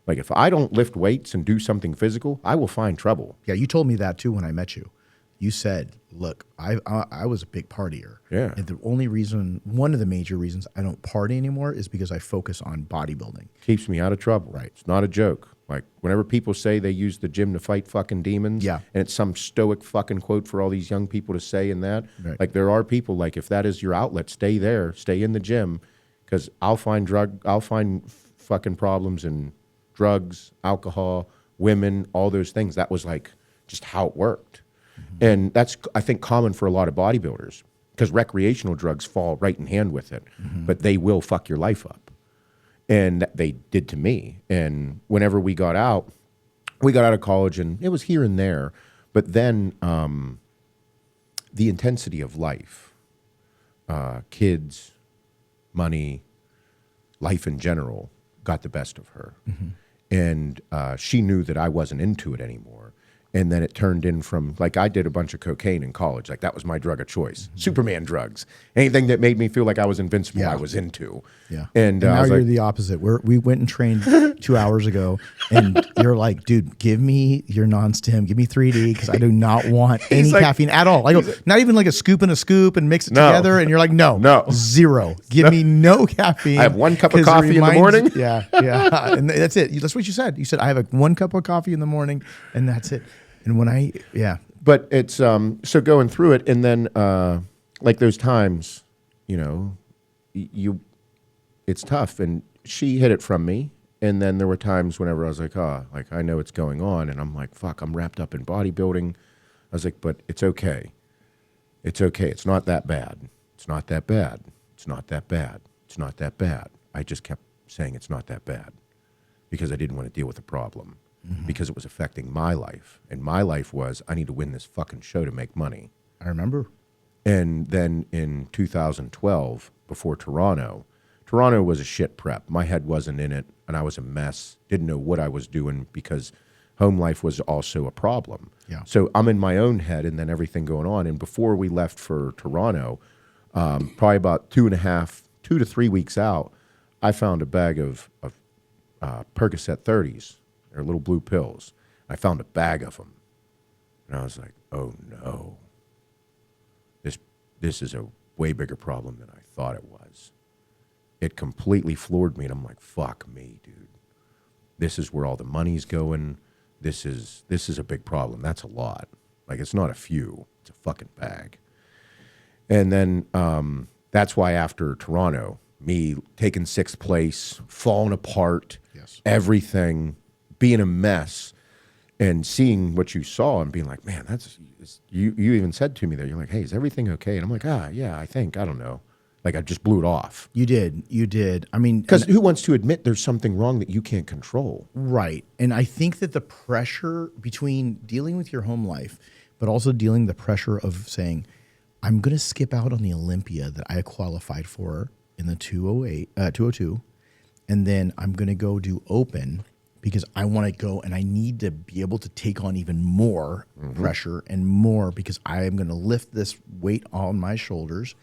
Speaker 2: Like, if I don't lift weights and do something physical, I will find trouble.
Speaker 1: Yeah, you told me that too when I met you. You said, "Look, I was a big partier.
Speaker 2: Yeah.
Speaker 1: And the only reason, one of the major reasons I don't party anymore is because I focus on bodybuilding."
Speaker 2: Keeps me out of trouble.
Speaker 1: Right.
Speaker 2: It's not a joke. Like, whenever people say they use the gym to fight fucking demons,
Speaker 1: Yeah.
Speaker 2: and it's some stoic fucking quote for all these young people to say in that,
Speaker 1: Right.
Speaker 2: like, there are people, like, if that is your outlet, stay there, stay in the gym, because I'll find fucking problems in drugs, alcohol, women, all those things. That was like just how it worked. Mm-hmm. And that's, I think, common for a lot of bodybuilders, because recreational drugs fall right in hand with it, but they will fuck your life up. And they did to me. And whenever we got out of college, and it was here and there, but then the intensity of life, kids, money, life in general, got the best of her. Mm-hmm. And she knew that I wasn't into it anymore. And then it turned in from, like, I did a bunch of cocaine in college. Like, that was my drug of choice. Mm-hmm. Superman drugs. Anything that made me feel like I was invincible,
Speaker 1: Yeah.
Speaker 2: I was into.
Speaker 1: Yeah.
Speaker 2: And
Speaker 1: now
Speaker 2: I was
Speaker 1: you're
Speaker 2: like,
Speaker 1: the opposite. We went and trained 2 hours ago, and you're like, "Dude, give me your non-stim. Give me 3D, because I do not want any
Speaker 2: like-
Speaker 1: caffeine at all." I go, not even like a scoop and a scoop and mix it
Speaker 2: No.
Speaker 1: together. And you're like, no, zero. Give me no caffeine.
Speaker 2: I have 1 cup of
Speaker 1: 'cause it
Speaker 2: coffee in the morning.
Speaker 1: Yeah, yeah. And that's it. That's what you said. You said, "I have 1 cup of coffee in the morning, and that's it." And when
Speaker 2: But it's, so going through it, and then, like, those times, you know, it's tough. And she hid it from me. And then there were times whenever I was like, like, I know what's going on. And I'm like, fuck, I'm wrapped up in bodybuilding. I was like, but it's okay. It's okay. It's not that bad. It's not that bad. It's not that bad. It's not that bad. I just kept saying it's not that bad because I didn't want to deal with the problem, because it was affecting my life. And my life was, I need to win this fucking show to make money.
Speaker 1: I remember.
Speaker 2: And then in 2012, before Toronto was a shit prep. My head wasn't in it, and I was a mess. Didn't know what I was doing, because home life was also a problem.
Speaker 1: Yeah.
Speaker 2: So I'm in my own head, and then everything going on. And before we left for Toronto, probably about 2 to 3 weeks out, I found a bag of Percocet 30s. They're little blue pills. I found a bag of them. And I was like, oh no. This is a way bigger problem than I thought it was. It completely floored me, and I'm like, fuck me, dude. This is where all the money's going. This is a big problem. That's a lot. Like, it's not a few. It's a fucking bag. And then that's why after Toronto, me taking 6th place, falling apart,
Speaker 1: Yes.
Speaker 2: everything, being a mess, and seeing what you saw and being like, man, you even said to me there, you're like, hey, is everything okay? And I'm like, yeah, I don't know. Like, I just blew it off.
Speaker 1: You did. I mean,
Speaker 2: Because who wants to admit there's something wrong that you can't control?
Speaker 1: right. And I think that the pressure between dealing with your home life, but also dealing the pressure of saying, I'm going to skip out on the Olympia that I qualified for in the 202, and then I'm going to go do open because I want to go and I need to be able to take on even more pressure and more, because I am going to lift this weight on my shoulders.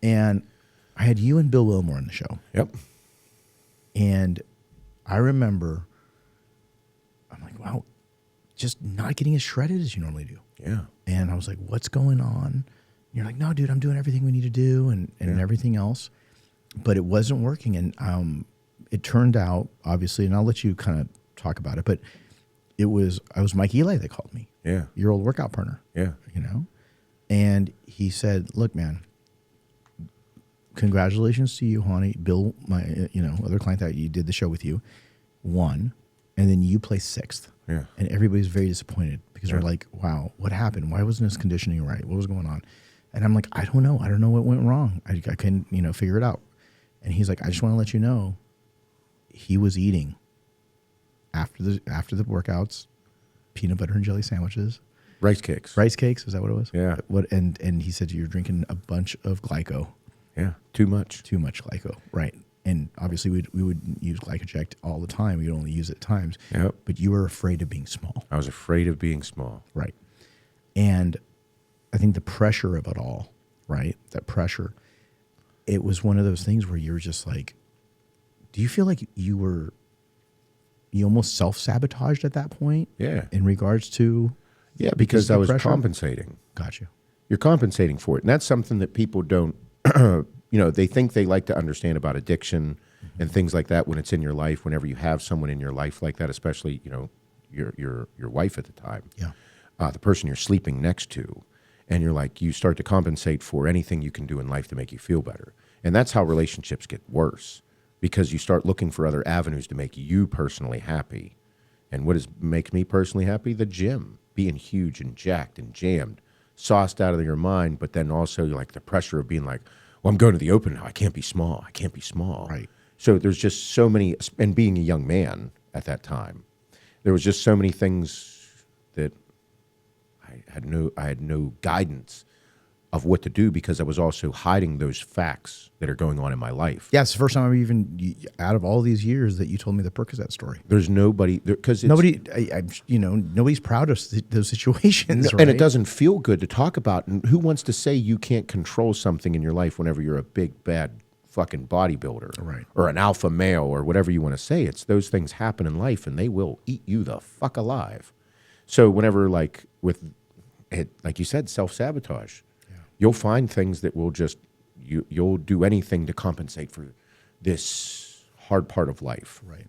Speaker 1: And I had you and Bill Wilmore on the show.
Speaker 2: Yep.
Speaker 1: And I remember, I'm like, wow, just not getting as shredded as you normally do.
Speaker 2: Yeah.
Speaker 1: And I was like, what's going on? And you're like, no, dude, I'm doing everything we need to do and everything else. but it wasn't working. And it turned out, obviously, and I'll let you kind of talk about it, but I was Mike Eli that called me.
Speaker 2: Yeah.
Speaker 1: Your old workout partner.
Speaker 2: Yeah.
Speaker 1: You know? And he said, look, man, congratulations to you, Hany. Bill, my other client that you did the show with you, won, and then you placed sixth.
Speaker 2: Yeah.
Speaker 1: And everybody's very disappointed because they're like, wow, what happened? Why wasn't his conditioning right? What was going on? And I'm like, I don't know. I don't know what went wrong. I couldn't, figure it out. And he's like, I just want to let you know, he was eating after the workouts, peanut butter and jelly sandwiches.
Speaker 2: Rice cakes.
Speaker 1: Rice cakes, is that what it was?
Speaker 2: Yeah.
Speaker 1: And he said you're drinking a bunch of glyco.
Speaker 2: Yeah. Too much.
Speaker 1: Too much glyco. Right. And obviously we would use glycoject all the time. We would only use it at times.
Speaker 2: Yep.
Speaker 1: But you were afraid of being small.
Speaker 2: I was afraid of being small.
Speaker 1: Right. And I think the pressure of it all, right? That pressure, it was one of those things where you're just like, do you feel like you almost self-sabotaged at that point?
Speaker 2: Yeah.
Speaker 1: In regards to?
Speaker 2: Yeah, because I was
Speaker 1: pressure?
Speaker 2: compensating.
Speaker 1: Got you.
Speaker 2: You're compensating for it. And that's something that people don't, they think they like to understand about addiction and things like that when it's in your life, whenever you have someone in your life like that, especially, your wife at the time.
Speaker 1: Yeah.
Speaker 2: The person you're sleeping next to. And you're like, you start to compensate for anything you can do in life to make you feel better. And that's how relationships get worse, because you start looking for other avenues to make you personally happy. And what makes me personally happy? The gym, being huge and jacked and jammed, sauced out of your mind, but then also like the pressure of being like, well, I'm going to the open now. I can't be small. I can't be small.
Speaker 1: Right.
Speaker 2: So there's just so many, and being a young man at that time, there was just so many things that I had no guidance of what to do, because I was also hiding those facts that are going on in my life.
Speaker 1: Yeah, it's the first time I've even, out of all these years, that you told me the Percocet story.
Speaker 2: There's nobody, because
Speaker 1: nobody's proud of those situations, right?
Speaker 2: And it doesn't feel good to talk about. And who wants to say you can't control something in your life whenever you're a big, bad fucking bodybuilder,
Speaker 1: right,
Speaker 2: or an alpha male, or whatever you want to say? It's those things happen in life, and they will eat you the fuck alive. So whenever, like with it, like you said, self-sabotage, you'll find things that will just, you'll do anything to compensate for this hard part of life.
Speaker 1: Right.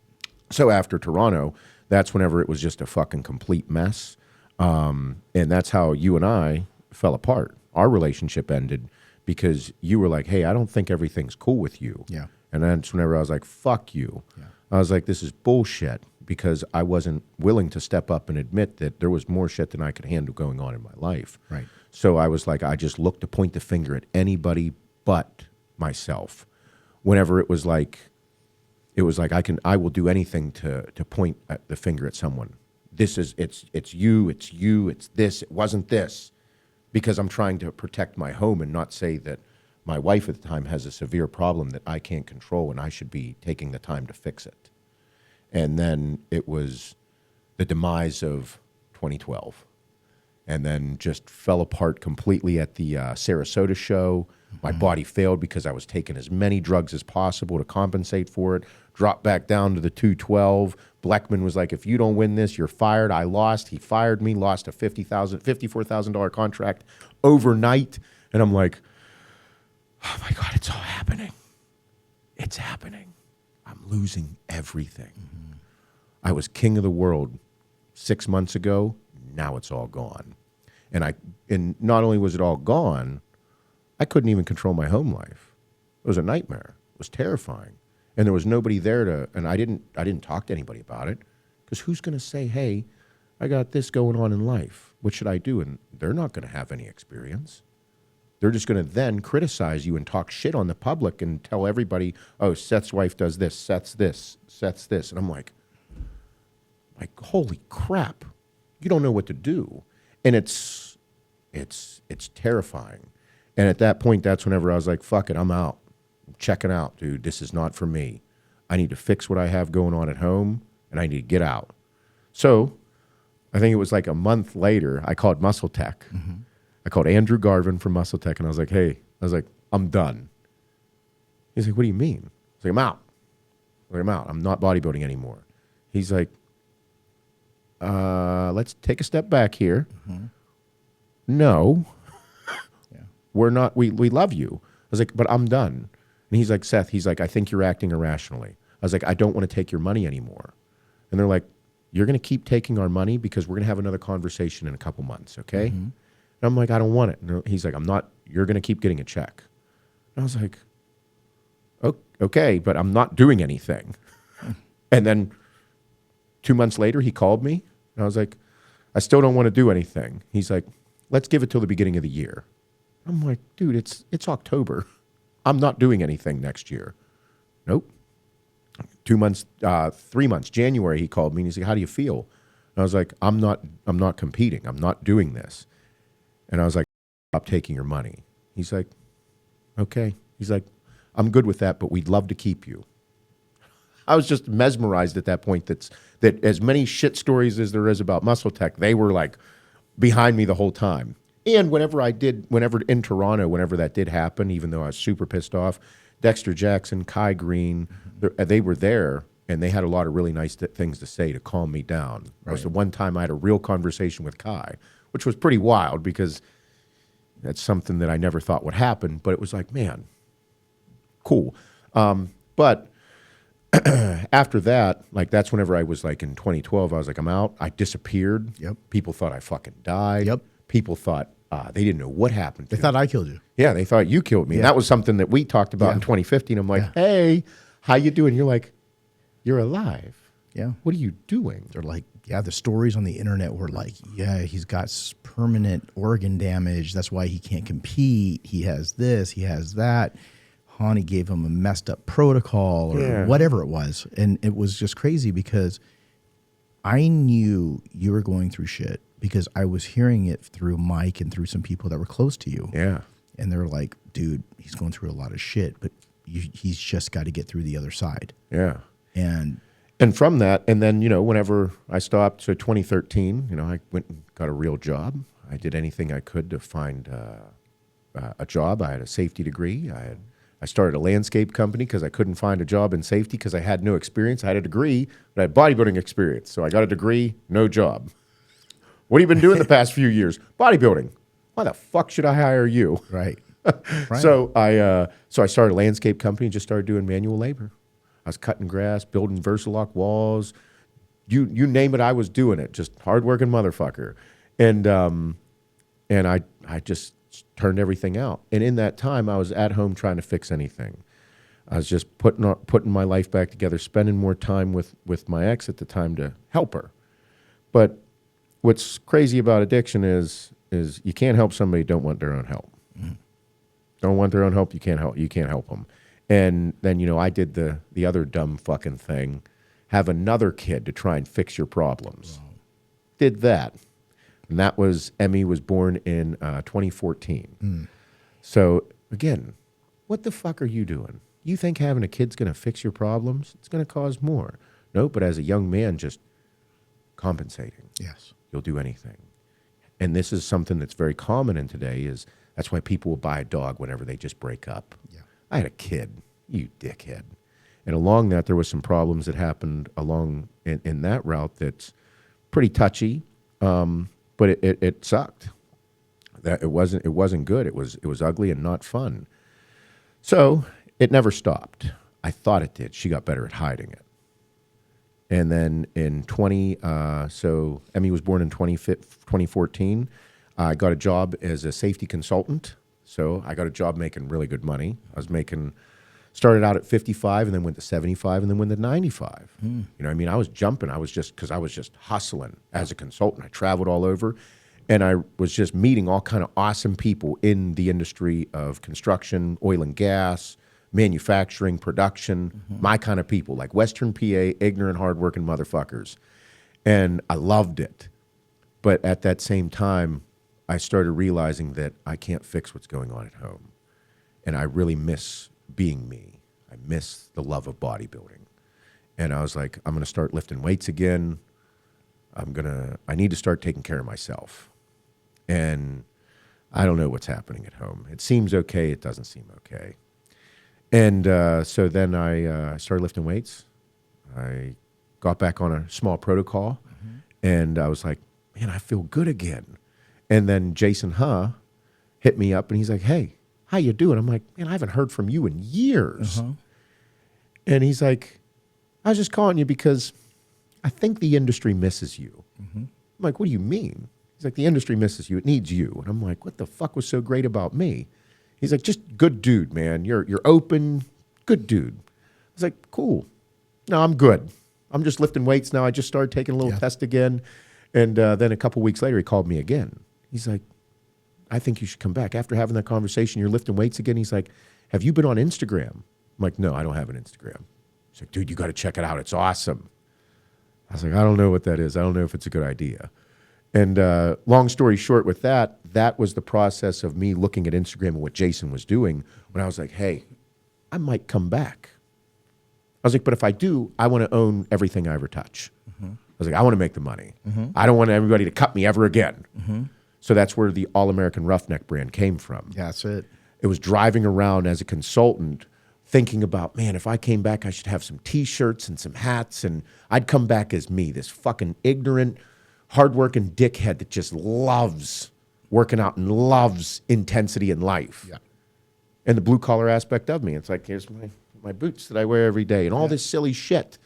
Speaker 2: So after Toronto, that's whenever it was just a fucking complete mess. And that's how you and I fell apart. Our relationship ended because you were like, hey, I don't think everything's cool with you.
Speaker 1: Yeah.
Speaker 2: And that's whenever I was like, fuck you. Yeah. I was like, this is bullshit, because I wasn't willing to step up and admit that there was more shit than I could handle going on in my life.
Speaker 1: Right.
Speaker 2: So I was like, I just looked to point the finger at anybody but myself. Whenever it was like I will do anything to point at the finger at someone. It's you, it's this, it wasn't this, because I'm trying to protect my home and not say that my wife at the time has a severe problem that I can't control and I should be taking the time to fix it. And then it was the demise of 2012. And then just fell apart completely at the Sarasota show. My body failed because I was taking as many drugs as possible to compensate for it. Dropped back down to the 212. Bleckman was like, if you don't win this, you're fired. I lost. He fired me, lost a $54,000 contract overnight. And I'm like, oh my God, it's all happening. It's happening. I'm losing everything. Mm-hmm. I was king of the world 6 months ago. Now it's all gone. And not only was it all gone, I couldn't even control my home life. It was a nightmare. It was terrifying. And there was nobody there to, and I didn't talk to anybody about it, because who's going to say, hey, I got this going on in life. What should I do? And they're not going to have any experience. They're just going to then criticize you and talk shit on the public and tell everybody, oh, Seth's wife does this, Seth's this, Seth's this. And I'm like, holy crap. You don't know what to do. And it's terrifying. And at that point, that's whenever I was like, fuck it, I'm out. I'm checking out, dude. This is not for me. I need to fix what I have going on at home, and I need to get out. So I think it was like a month later, I called Muscle Tech. Mm-hmm. I called Andrew Garvin from Muscle Tech, and I was like, I'm done. He's like, what do you mean? I was like, I'm out. I'm out. I'm not bodybuilding anymore. He's like, let's take a step back here. Mm-hmm. No, yeah. We're not, we love you. I was like, but I'm done. And he's like, Seth, he's like, I think you're acting irrationally. I was like, I don't want to take your money anymore. And they're like, you're going to keep taking our money because we're going to have another conversation in a couple months, okay? And I'm like, I don't want it. And he's like, you're going to keep getting a check. And I was like, okay, but I'm not doing anything. And then 2 months later, he called me. And I was like, I still don't want to do anything. He's like, let's give it till the beginning of the year. I'm like, dude, it's October. I'm not doing anything next year. Nope. 2 months, 3 months, January, he called me and he's like, how do you feel? And I was like, I'm not competing. I'm not doing this. And I was like, stop taking your money. He's like, okay. He's like, I'm good with that, but we'd love to keep you. I was just mesmerized at that point that as many shit stories as there is about Muscle Tech, they were like behind me the whole time. And whenever in Toronto, whenever that did happen, even though I was super pissed off, Dexter Jackson, Kai Green, they were there, and they had a lot of really nice things to say to calm me down. Right. It was the one time I had a real conversation with Kai, which was pretty wild because that's something that I never thought would happen. But it was like, man, cool. But after that, like that's whenever I was like in 2012, I was like, I'm out. I disappeared.
Speaker 1: Yep.
Speaker 2: People thought I fucking died.
Speaker 1: Yep.
Speaker 2: People thought they didn't know what happened to
Speaker 1: They thought I killed you.
Speaker 2: Yeah, they thought you killed me.
Speaker 1: Yeah.
Speaker 2: And that was something that we talked about in 2015. I'm like, hey, how you doing? You're like, you're alive.
Speaker 1: Yeah.
Speaker 2: What are you doing?
Speaker 1: They're like, yeah, the stories on the internet were like, yeah, he's got permanent organ damage. That's why he can't compete. He has this, he has that. Hany gave him a messed up protocol or whatever it was. And it was just crazy because I knew you were going through shit because I was hearing it through Mike and through some people that were close to you.
Speaker 2: Yeah.
Speaker 1: And they were like, dude, he's going through a lot of shit, but he's just got to get through the other side.
Speaker 2: Yeah.
Speaker 1: And
Speaker 2: from that, and then, whenever I stopped, so 2013, I went and got a real job. I did anything I could to find a job. I had a safety degree. I started a landscape company because I couldn't find a job in safety because I had no experience. I had a degree, but I had bodybuilding experience. So I got a degree, no job. What have you been doing the past few years? Bodybuilding. Why the fuck should I hire you?
Speaker 1: right.
Speaker 2: So I started a landscape company and just started doing manual labor. I was cutting grass, building Versalock walls. You name it, I was doing it. Just hardworking motherfucker. And I just turned everything out. And in that time, I was at home trying to fix anything. I was just putting my life back together, spending more time with my ex at the time to help her. But what's crazy about addiction is you can't help somebody who don't want their own help. Mm-hmm. Don't want their own help, you can't help them. And then, I did the other dumb fucking thing, have another kid to try and fix your problems. Wow. Did that. And that was, Emmy was born in 2014. Mm. So again, what the fuck are you doing? You think having a kid's going to fix your problems? It's going to cause more. No, but as a young man, just compensating.
Speaker 1: Yes.
Speaker 2: You'll do anything. And this is something that's very common in today that's why people will buy a dog whenever they just break up. Yeah. I had a kid, you dickhead. And along that, there was some problems that happened along in that route that's pretty touchy. But it sucked. That it wasn't good. It was ugly and not fun. So it never stopped. I thought it did. She got better at hiding it. And then in so Emmy was born in 2014. I got a job as a safety consultant. So I got a job making really good money. Started out at 55 and then went to 75 and then went to 95. I was jumping. I was just hustling as a consultant. I traveled all over and I was just meeting all kind of awesome people in the industry of construction, oil and gas, manufacturing, production, my kind of people, like Western PA, ignorant, hardworking motherfuckers. And I loved it. But at that same time, I started realizing that I can't fix what's going on at home. And I really miss being me. I miss the love of bodybuilding. And I was like, I'm going to start lifting weights again. I need to start taking care of myself. And I don't know what's happening at home. It seems okay. It doesn't seem okay. And so then I started lifting weights. I got back on a small protocol. And I was like, man, I feel good again. And then Jason hit me up and he's like, hey, how you doing? I'm like, man, I haven't heard from you in years. And he's like, I was just calling you because I think the industry misses you. I'm like, what do you mean? He's like, the industry misses you. It needs you. And I'm like, what the fuck was so great about me? He's like, just good dude, man. You're open, good dude. I was like, cool. No, I'm good. I'm just lifting weights now. I just started taking a little test again. And then a couple weeks later, he called me again. He's like, I think you should come back. After having that conversation, you're lifting weights again. He's like, have you been on Instagram? I'm like, no, I don't have an Instagram. He's like, dude, you got to check it out. It's awesome. I was like, I don't know what that is. I don't know if it's a good idea. And long story short with that, that was the process of me looking at Instagram and what Jason was doing when I was like, hey, I might come back. I was like, but if I do, I want to own everything I ever touch. I was like, I want to make the money. I don't want everybody to cut me ever again. So that's where the All-American Roughneck brand came from.
Speaker 1: Yeah, that's it.
Speaker 2: It was driving around as a consultant thinking about, man, if I came back, I should have some T-shirts and some hats, and I'd come back as me, this fucking ignorant, hardworking dickhead that just loves working out and loves intensity in life. Yeah. And the blue-collar aspect of me. It's like, here's my boots that I wear every day and all this silly shit.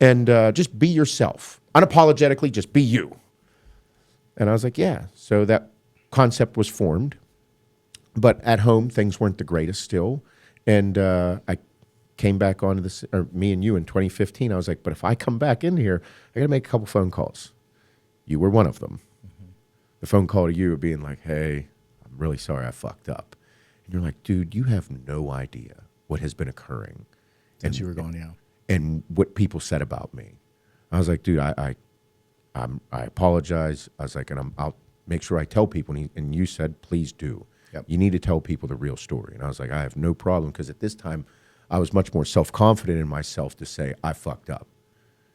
Speaker 2: And just be yourself. Unapologetically, just be you. And I was like, yeah. So that concept was formed. But at home, things weren't the greatest still. And I came back onto this, or me and you in 2015. I was like, but if I come back in here, I got to make a couple phone calls. You were one of them. The phone call to you being like, hey, I'm really sorry I fucked up. And you're like, dude, you have no idea what has been occurring.
Speaker 1: Since you were gone, yeah.
Speaker 2: And what people said about me. I was like, dude, I apologize. I was like, and I'll make sure I tell people. And you said, please do. Yep. You need to tell people the real story. And I was like, I have no problem. Because at this time, I was much more self-confident in myself to say, I fucked up.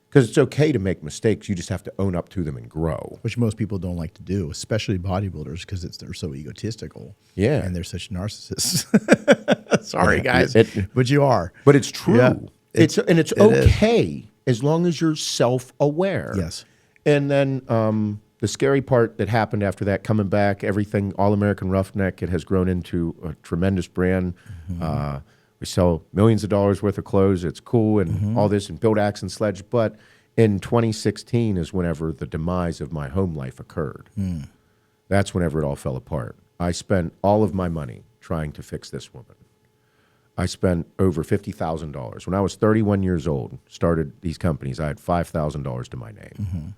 Speaker 2: Because it's okay to make mistakes. You just have to own up to them and grow.
Speaker 1: Which most people don't like to do, especially bodybuilders, because they're so egotistical.
Speaker 2: Yeah.
Speaker 1: And they're such narcissists. Sorry, guys. But you are.
Speaker 2: But it's true.
Speaker 1: Yeah.
Speaker 2: It's okay as long as you're self-aware.
Speaker 1: Yes.
Speaker 2: And then the scary part that happened after that, coming back, everything, All-American Roughneck, it has grown into a tremendous brand. We sell millions of dollars worth of clothes. It's cool and all this, and build axe and sledge. But in 2016 is whenever the demise of my home life occurred. That's whenever it all fell apart. I spent all of my money trying to fix this woman. I spent over $50,000. When I was 31 years old, started these companies, I had $5,000 to my name.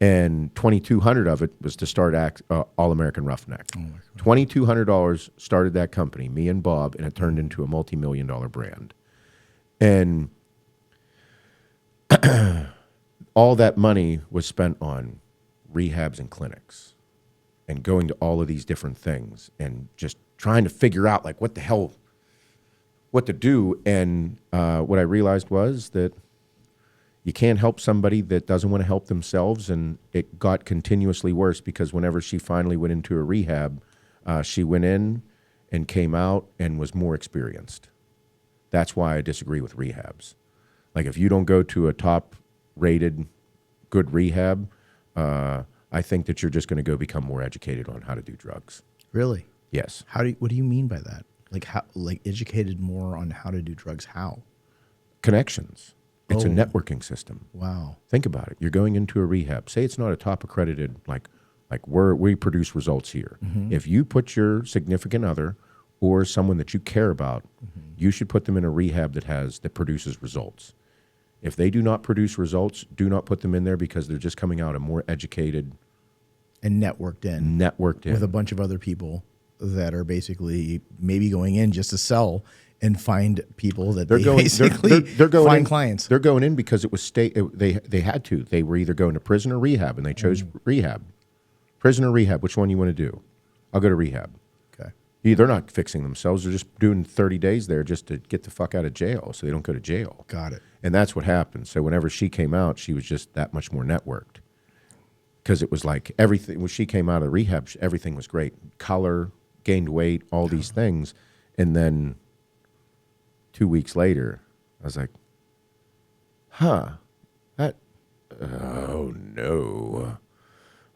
Speaker 2: And $2,200 of it was to start All-American Roughneck. $2,200 started that company, me and Bob, and it turned into a multi-million-dollar brand. And all that money was spent on rehabs and clinics and going to all of these different things and just trying to figure out, like, what the hell, what to do. And what I realized was that you can't help somebody that doesn't want to help themselves, and it got continuously worse because whenever she finally went into a rehab, she went in and came out and was more experienced. That's why I disagree with rehabs. Like, if you don't go to a top-rated good rehab, I think that you're just going to go become more educated on how to do drugs.
Speaker 1: Really?
Speaker 2: Yes.
Speaker 1: What do you mean by that? Like, how? Like, educated more on how to do drugs? How?
Speaker 2: Connections. It's a networking system.
Speaker 1: Wow.
Speaker 2: Think about it. You're going into a rehab. Say it's not a top accredited, like we produce results here. If you put your significant other or someone that you care about, you should put them in a rehab that produces results. If they do not produce results, do not put them in there, because they're just coming out a more educated
Speaker 1: and networked in with a bunch of other people that are basically maybe going in just to sell and find people that they're going find clients.
Speaker 2: They're going in because it was they had to. They were either going to prison or rehab, and they chose rehab. Prison or rehab, which one you want to do? I'll go to rehab.
Speaker 1: Okay.
Speaker 2: They're not fixing themselves. They're just doing 30 days there just to get the fuck out of jail so they don't go to jail.
Speaker 1: Got it.
Speaker 2: And that's what happened. So whenever she came out, she was just that much more networked. Because it was like everything, when she came out of the rehab, everything was great. Color, gained weight, all these things. And then 2 weeks later, I was like, oh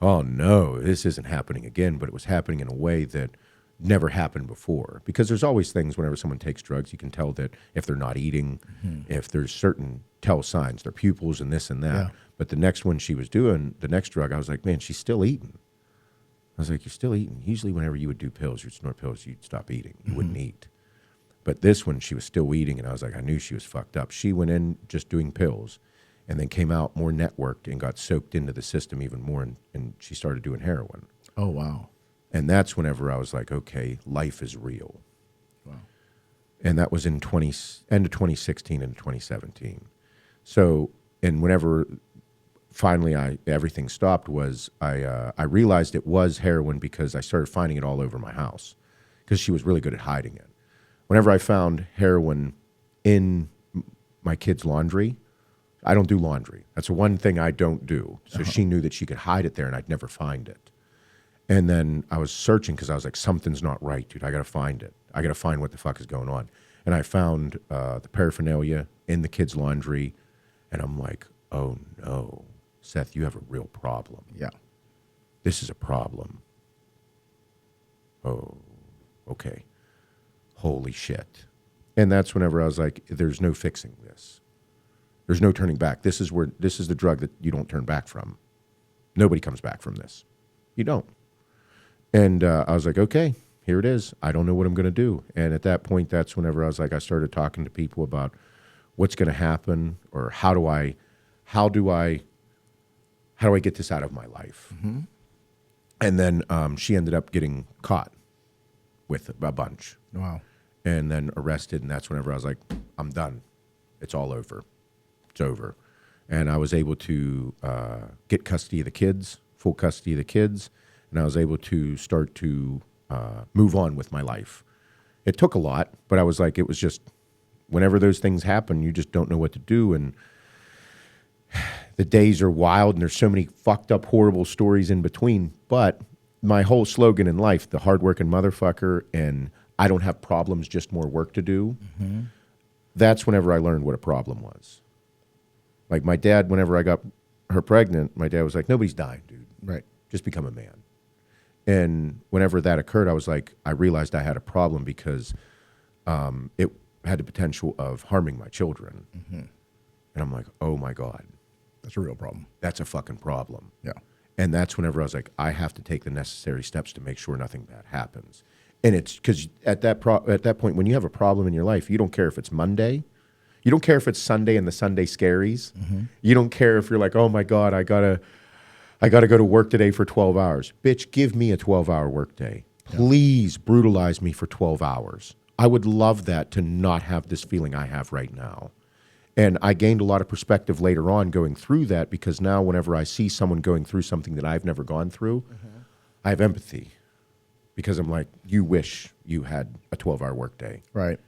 Speaker 2: no, this isn't happening again. But it was happening in a way that never happened before. Because there's always things whenever someone takes drugs, you can tell that if they're not eating, if there's certain tell signs, their pupils and this and that.
Speaker 1: Yeah.
Speaker 2: But the next one she was doing, the next drug, I was like, man, she's still eating. I was like, you're still eating. Usually whenever you would do pills, you'd snort pills, you'd stop eating. You wouldn't eat. But this one, she was still eating, and I was like, I knew she was fucked up. She went in just doing pills and then came out more networked and got soaked into the system even more, and she started doing heroin.
Speaker 1: Oh, wow.
Speaker 2: And that's whenever I was like, okay, life is real.
Speaker 1: Wow.
Speaker 2: And that was in end of 2016 and 2017. So, and whenever finally everything stopped was I realized it was heroin because I started finding it all over my house because she was really good at hiding it. Whenever I found heroin in my kids' laundry, I don't do laundry. That's the one thing I don't do. So she knew that she could hide it there and I'd never find it. And then I was searching because I was like, something's not right, dude. I got to find it. I got to find what the fuck is going on. And I found the paraphernalia in the kids' laundry. And I'm like, oh no, Seth, you have a real problem.
Speaker 1: Yeah.
Speaker 2: This is a problem. Oh, okay. Holy shit. And that's whenever I was like, there's no fixing this. There's no turning back. This is the drug that you don't turn back from. Nobody comes back from this. You don't. And I was like, okay, here it is. I don't know what I'm going to do. And at that point, that's whenever I was like, I started talking to people about what's going to happen or how do I get this out of my life? Mm-hmm. And then she ended up getting caught with a bunch.
Speaker 1: Wow.
Speaker 2: And then arrested. And that's whenever I was like, I'm done. It's all over. It's over. And I was able to get custody of the kids, full custody of the kids. And I was able to start to move on with my life. It took a lot, but I was like, it was just, whenever those things happen, you just don't know what to do. And the days are wild, and there's so many fucked up, horrible stories in between. But my whole slogan in life, the hardworking motherfucker, and I don't have problems, just more work to do. Mm-hmm. That's whenever I learned what a problem was. Like my dad, whenever I got her pregnant, my dad was like, nobody's dying, dude.
Speaker 1: Right.
Speaker 2: Just become a man. And whenever that occurred, I was like, I realized I had a problem because it had the potential of harming my children. Mm-hmm. And I'm like, oh my God.
Speaker 1: That's a real problem.
Speaker 2: That's a fucking problem.
Speaker 1: Yeah.
Speaker 2: And that's whenever I was like, I have to take the necessary steps to make sure nothing bad happens. And it's because at that point, when you have a problem in your life, you don't care if it's Monday. You don't care if it's Sunday and the Sunday scaries. Mm-hmm. You don't care if you're like, oh my God, I gotta go to work today for 12 hours. Bitch, give me a 12-hour workday. Please brutalize me for 12 hours. I would love that, to not have this feeling I have right now. And I gained a lot of perspective later on going through that, because now whenever I see someone going through something that I've never gone through, I have empathy, because I'm like, you wish you had a 12-hour workday.
Speaker 1: Right.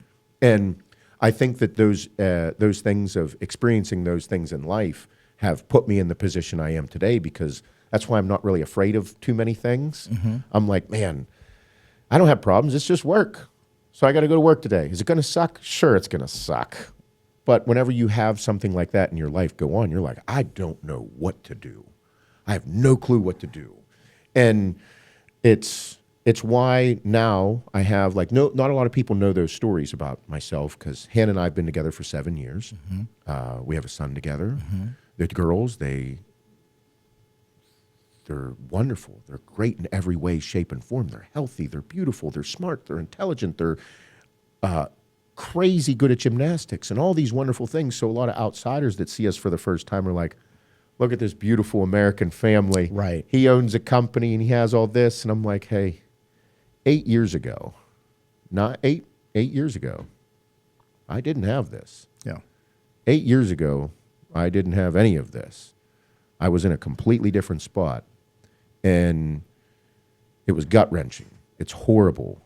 Speaker 2: And I think that those things of experiencing those things in life have put me in the position I am today, because that's why I'm not really afraid of too many things. Mm-hmm. I'm like, man, I don't have problems. It's just work. So I got to go to work today. Is it going to suck? Sure, it's going to suck. But whenever you have something like that in your life go on, you're like, I don't know what to do. I have no clue what to do. And it's why now I have, like, not a lot of people know those stories about myself, because Hannah and I have been together for 7 years. Mm-hmm. We have a son together. Mm-hmm. The girls, they're wonderful. They're great in every way, shape, and form. They're healthy. They're beautiful. They're smart. They're intelligent. They're crazy good at gymnastics and all these wonderful things. So a lot of outsiders that see us for the first time are like, look at this beautiful American family.
Speaker 1: Right.
Speaker 2: He owns a company and he has all this. And I'm like, hey, 8 years ago, not eight years ago, I didn't have this.
Speaker 1: Yeah.
Speaker 2: 8 years ago, I didn't have any of this. I was in a completely different spot. And it was gut-wrenching. It's horrible.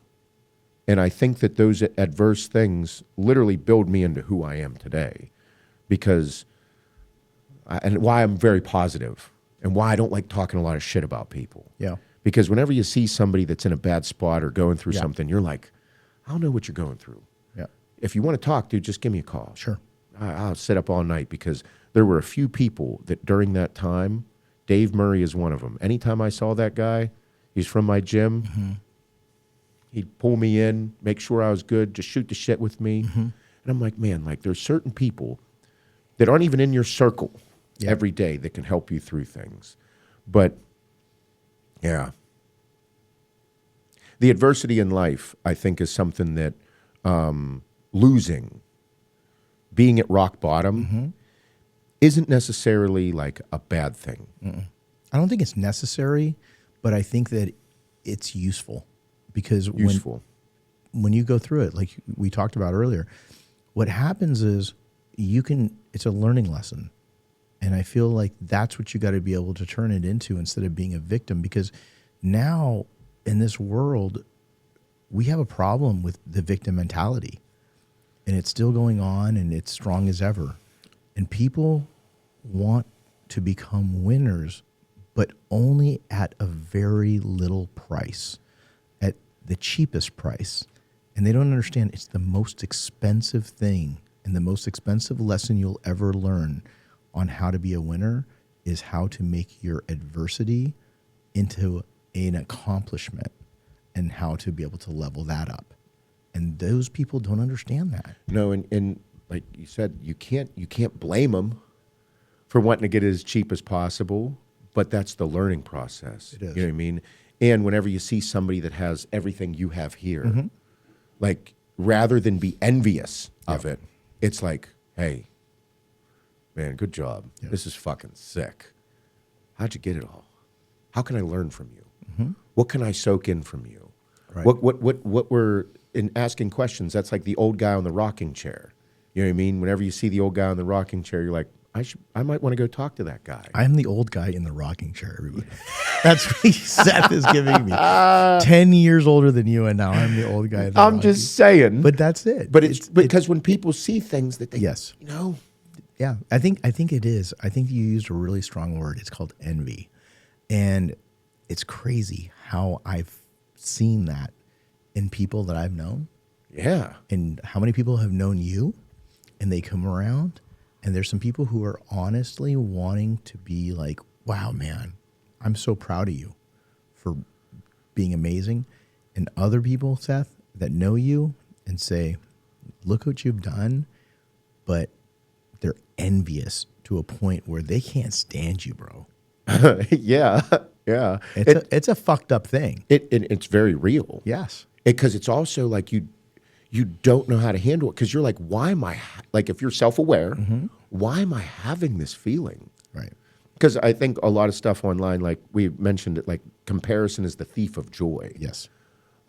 Speaker 2: And I think that those adverse things literally build me into who I am today, because, and why I'm very positive, and why I don't like talking a lot of shit about people.
Speaker 1: Yeah.
Speaker 2: Because whenever you see somebody that's in a bad spot or going through something, you're like, I don't know what you're going through.
Speaker 1: Yeah.
Speaker 2: If you want to talk, dude, just give me a call.
Speaker 1: Sure.
Speaker 2: I'll sit up all night, because there were a few people that during that time, Dave Murray is one of them. Anytime I saw that guy, he's from my gym. Mm-hmm. He'd pull me in, make sure I was good, just shoot the shit with me. And I'm like, man, like there's certain people that aren't even in your circle every day that can help you through things. But yeah, the adversity in life, I think, is something that losing, being at rock bottom, isn't necessarily like a bad thing.
Speaker 1: I don't think it's necessary, but I think that it's useful because when you go through it, like we talked about earlier, what happens is it's a learning lesson. And I feel like that's what you got to be able to turn it into instead of being a victim, because now in this world, we have a problem with the victim mentality, and it's still going on and it's strong as ever. And people want to become winners, but only at a very little price, at the cheapest price. And they don't understand it's the most expensive thing, and the most expensive lesson you'll ever learn on how to be a winner is how to make your adversity into an accomplishment and how to be able to level that up. And those people don't understand that.
Speaker 2: No, and like you said, you can't blame them for wanting to get it as cheap as possible, but that's the learning process.
Speaker 1: It is.
Speaker 2: You know what I mean? And whenever you see somebody that has everything you have here, like rather than be envious of it, it's like, hey, man, good job. This is fucking sick. How'd you get it all? How can I learn from you? What can I soak in from you?
Speaker 1: Right.
Speaker 2: What we're in asking questions, that's like the old guy on the rocking chair. You know what I mean? Whenever you see the old guy on the rocking chair, you're like, I might want to go talk to that guy.
Speaker 1: I'm the old guy in the rocking chair, everybody. That's what Seth is giving me. 10 years older than you, and now I'm the old guy in the
Speaker 2: I'm
Speaker 1: rocking
Speaker 2: just saying.
Speaker 1: But that's it.
Speaker 2: But it's because when people see things that they,
Speaker 1: Yes.
Speaker 2: you know.
Speaker 1: Yeah, I think it is. I think you used a really strong word. It's called envy. And it's crazy how I've seen that in people that I've known.
Speaker 2: Yeah.
Speaker 1: And how many people have known you, and they come around, and there's some people who are honestly wanting to be like, wow, man, I'm so proud of you for being amazing. And other people, Seth, that know you and say, look what you've done, but they're envious to a point where they can't stand you, bro.
Speaker 2: Yeah. Yeah.
Speaker 1: It's a fucked up thing.
Speaker 2: It's very real.
Speaker 1: Yes.
Speaker 2: Because it's also like you don't know how to handle it, because you're like, why am I, like if you're self-aware, why am I having this feeling?
Speaker 1: Right.
Speaker 2: Because I think a lot of stuff online, like we mentioned it, like comparison is the thief of joy.
Speaker 1: Yes.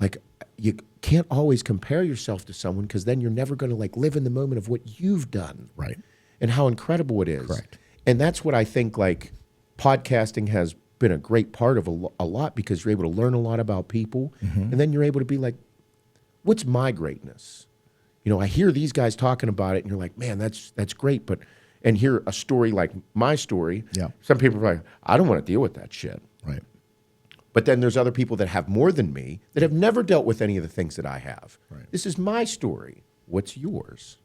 Speaker 2: Like you can't always compare yourself to someone, because then you're never going to like live in the moment of what you've done.
Speaker 1: Right.
Speaker 2: And how incredible it is.
Speaker 1: Correct.
Speaker 2: And that's what I think like podcasting has been a great part of a lot, because you're able to learn a lot about people, and then you're able to be like, what's my greatness? You know, I hear these guys talking about it, and you're like, man, that's great. But and hear a story like my story, some people are like, I don't want to deal with that shit.
Speaker 1: Right.
Speaker 2: But then there's other people that have more than me that have never dealt with any of the things that I have.
Speaker 1: Right.
Speaker 2: This is my story. What's yours?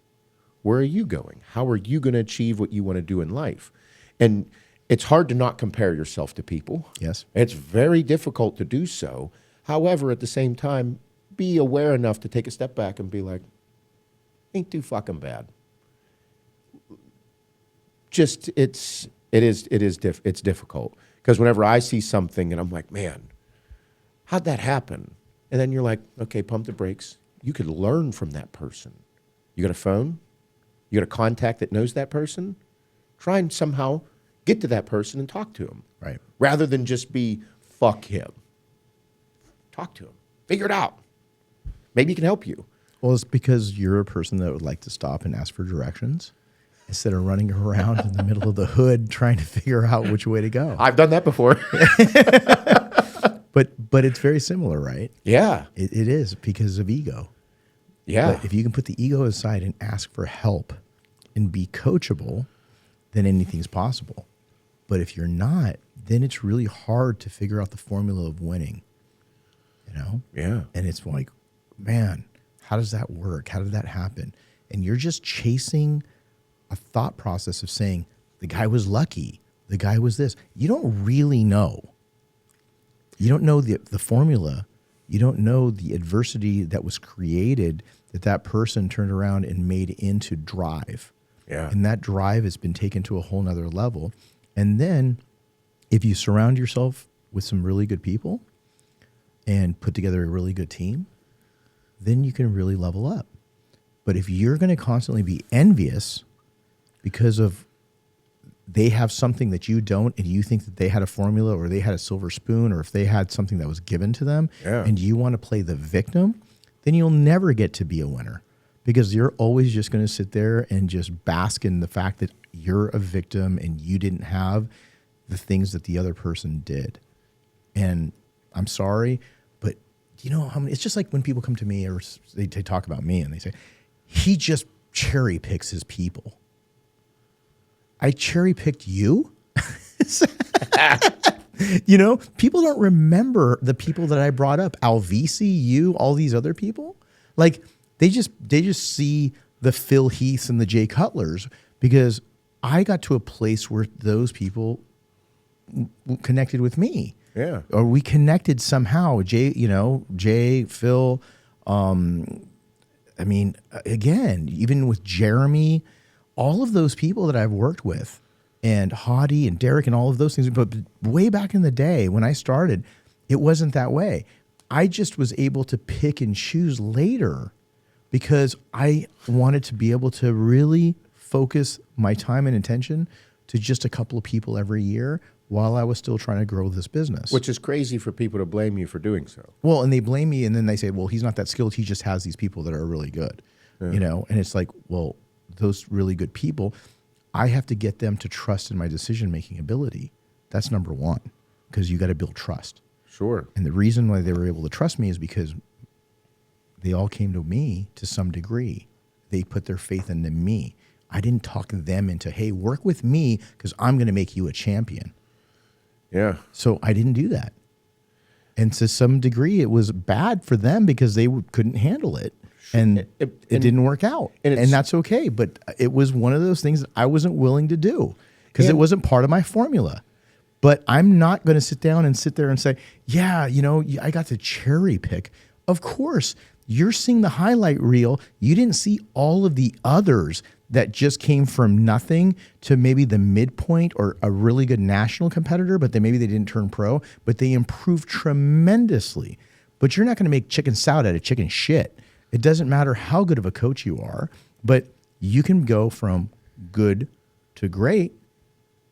Speaker 2: Where are you going? How are you going to achieve what you want to do in life? And it's hard to not compare yourself to people.
Speaker 1: Yes.
Speaker 2: It's very difficult to do so. However, at the same time, be aware enough to take a step back and be like, ain't too fucking bad. Just it's difficult, because whenever I see something and I'm like, man, how'd that happen? And then you're like, okay, pump the brakes. You could learn from that person. You got a phone? You got a contact that knows that person? Try and somehow get to that person and talk to him.
Speaker 1: Right.
Speaker 2: Rather than just be, fuck him. Talk to him. Figure it out. Maybe he can help you.
Speaker 1: Well, it's because you're a person that would like to stop and ask for directions instead of running around in the middle of the hood trying to figure out which way to go.
Speaker 2: I've done that before.
Speaker 1: But it's very similar, right?
Speaker 2: Yeah.
Speaker 1: It is because of ego.
Speaker 2: Yeah.
Speaker 1: But if you can put the ego aside and ask for help and be coachable, then anything's possible. But if you're not, then it's really hard to figure out the formula of winning. You know?
Speaker 2: Yeah.
Speaker 1: And it's like, man, how does that work? How did that happen? And you're just chasing a thought process of saying, the guy was lucky. The guy was this. You don't really know. You don't know the formula You don't know the adversity that was created that person turned around and made into drive.
Speaker 2: Yeah.
Speaker 1: And that drive has been taken to a whole nother level. And then if you surround yourself with some really good people and put together a really good team, then you can really level up. But if you're going to constantly be envious because of they have something that you don't, and you think that they had a formula or they had a silver spoon, or if they had something that was given to them, and you want to play the victim, then you'll never get to be a winner, because you're always just going to sit there and just bask in the fact that you're a victim and you didn't have the things that the other person did. And I'm sorry, but you know how many, it's just like when people come to me or they talk about me and they say, he just cherry picks his people. I cherry picked you. You know, people don't remember the people that I brought up. Alvisi, you, all these other people. Like they just see the Phil Heaths and the Jay Cutlers, because I got to a place where those people connected with me.
Speaker 2: Yeah.
Speaker 1: Or we connected somehow. Jay, Phil, I mean, again, even with Jeremy, all of those people that I've worked with, and Hady and Derek and all of those things. But way back in the day when I started, it wasn't that way. I just was able to pick and choose later because I wanted to be able to really focus my time and attention to just a couple of people every year while I was still trying to grow this business.
Speaker 2: Which is crazy for people to blame you for doing so.
Speaker 1: Well, and they blame me, and then they say, well, he's not that skilled. He just has these people that are really good, you know? And it's like, well, those really good people, I have to get them to trust in my decision-making ability. That's number one, because you got to build trust.
Speaker 2: Sure.
Speaker 1: And the reason why they were able to trust me is because they all came to me to some degree. They put their faith into me. I didn't talk them into, hey, work with me because I'm going to make you a champion.
Speaker 2: Yeah.
Speaker 1: So I didn't do that. And to some degree, it was bad for them because they couldn't handle it. And it didn't work out. And that's okay. But it was one of those things that I wasn't willing to do because it wasn't part of my formula. But I'm not going to sit down and sit there and say, yeah, you know, I got to cherry pick. Of course, you're seeing the highlight reel. You didn't see all of the others that just came from nothing to maybe the midpoint or a really good national competitor, but maybe they didn't turn pro, but they improved tremendously. But you're not going to make chicken salad out of chicken shit. It doesn't matter how good of a coach you are, but you can go from good to great,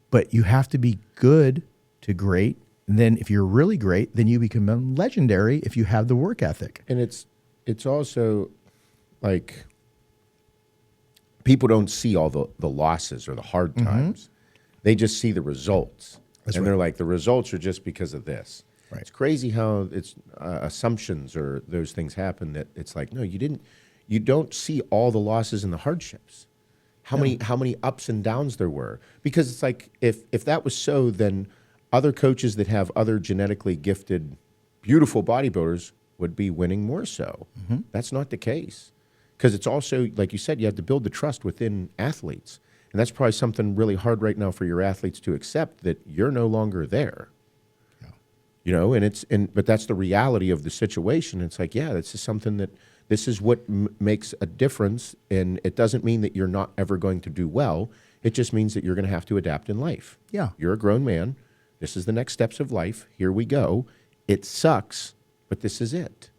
Speaker 1: but you have to be good to great. And then if you're really great, then you become legendary if you have the work ethic.
Speaker 2: And it's also like people don't see all the losses or the hard times. They just see the results. They're like, the results are just because of this. Right. It's crazy how it's assumptions or those things happen that it's like, no, you don't see all the losses and the hardships. How many ups and downs there were. Because it's like, if that was so, then other coaches that have other genetically gifted, beautiful bodybuilders would be winning more so. That's not the case. Because it's also, like you said, you have to build the trust within athletes. And that's probably something really hard right now for your athletes to accept, that you're no longer there. You know, but that's the reality of the situation. It's like, yeah, this is something this is what makes a difference. And it doesn't mean that you're not ever going to do well. It just means that you're going to have to adapt in life.
Speaker 1: Yeah.
Speaker 2: You're a grown man. This is the next steps of life. Here we go. It sucks, but this is it.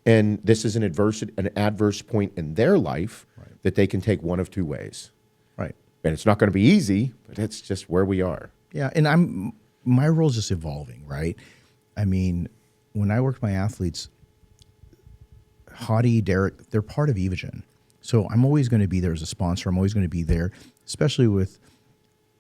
Speaker 2: And this is an adverse point in their life that they can take one of two ways.
Speaker 1: Right.
Speaker 2: And it's not going to be easy, but it's just where we are.
Speaker 1: Yeah. And my role's just evolving, right? I mean, when I work with my athletes, Hady, Derek, they're part of Evogen. So I'm always going to be there as a sponsor. I'm always going to be there, especially with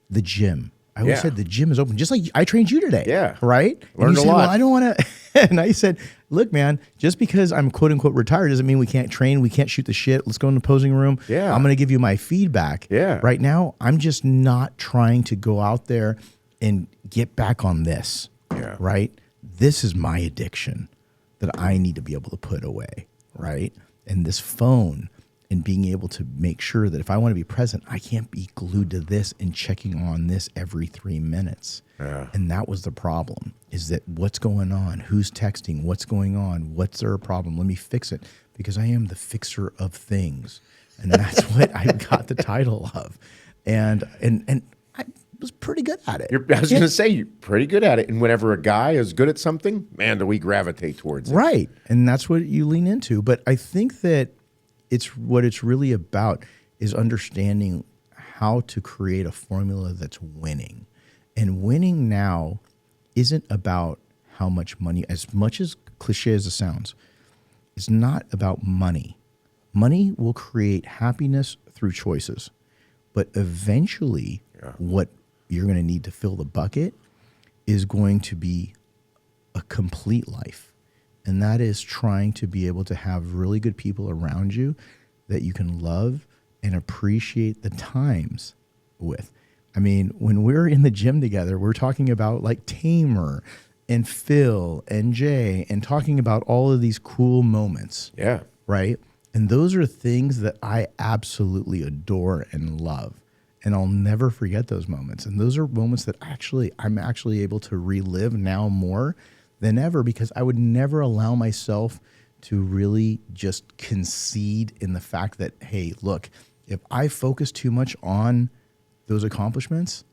Speaker 1: the gym. I always said the gym is open, just like I trained you today.
Speaker 2: Yeah.
Speaker 1: Right?
Speaker 2: Learned
Speaker 1: and you
Speaker 2: a
Speaker 1: said,
Speaker 2: lot.
Speaker 1: well, I don't want to. And I said, look, man, just because I'm quote unquote retired doesn't mean we can't train. We can't shoot the shit. Let's go in the posing room.
Speaker 2: Yeah.
Speaker 1: I'm going to give you my feedback.
Speaker 2: Yeah.
Speaker 1: Right now, I'm just not trying to go out there and get back on this.
Speaker 2: Yeah.
Speaker 1: Right? This is my addiction that I need to be able to put away. Right? And this phone, and being able to make sure that if I want to be present, I can't be glued to this and checking on this every 3 minutes.
Speaker 2: Yeah.
Speaker 1: And that was the problem, is that what's going on? Who's texting? What's going on? What's their problem? Let me fix it, because I am the fixer of things. And that's what I got the title of. And I was pretty good at it.
Speaker 2: I was going to say, you're pretty good at it. And whenever a guy is good at something, man, do we gravitate towards it.
Speaker 1: Right. And that's what you lean into. But I think that what it's really about is understanding how to create a formula that's winning. And winning now isn't about how much money, as much as cliche as it sounds, it's not about money. Money will create happiness through choices. But eventually, what you're going to need to fill the bucket is going to be a complete life. And that is trying to be able to have really good people around you that you can love and appreciate the times with. I mean, when we're in the gym together, we're talking about like Tamer and Phil and Jay and talking about all of these cool moments.
Speaker 2: Yeah.
Speaker 1: Right? And those are things that I absolutely adore and love. And I'll never forget those moments. And those are moments that I'm actually able to relive now more than ever, because I would never allow myself to really just concede in the fact that, hey, look, if I focus too much on those accomplishments,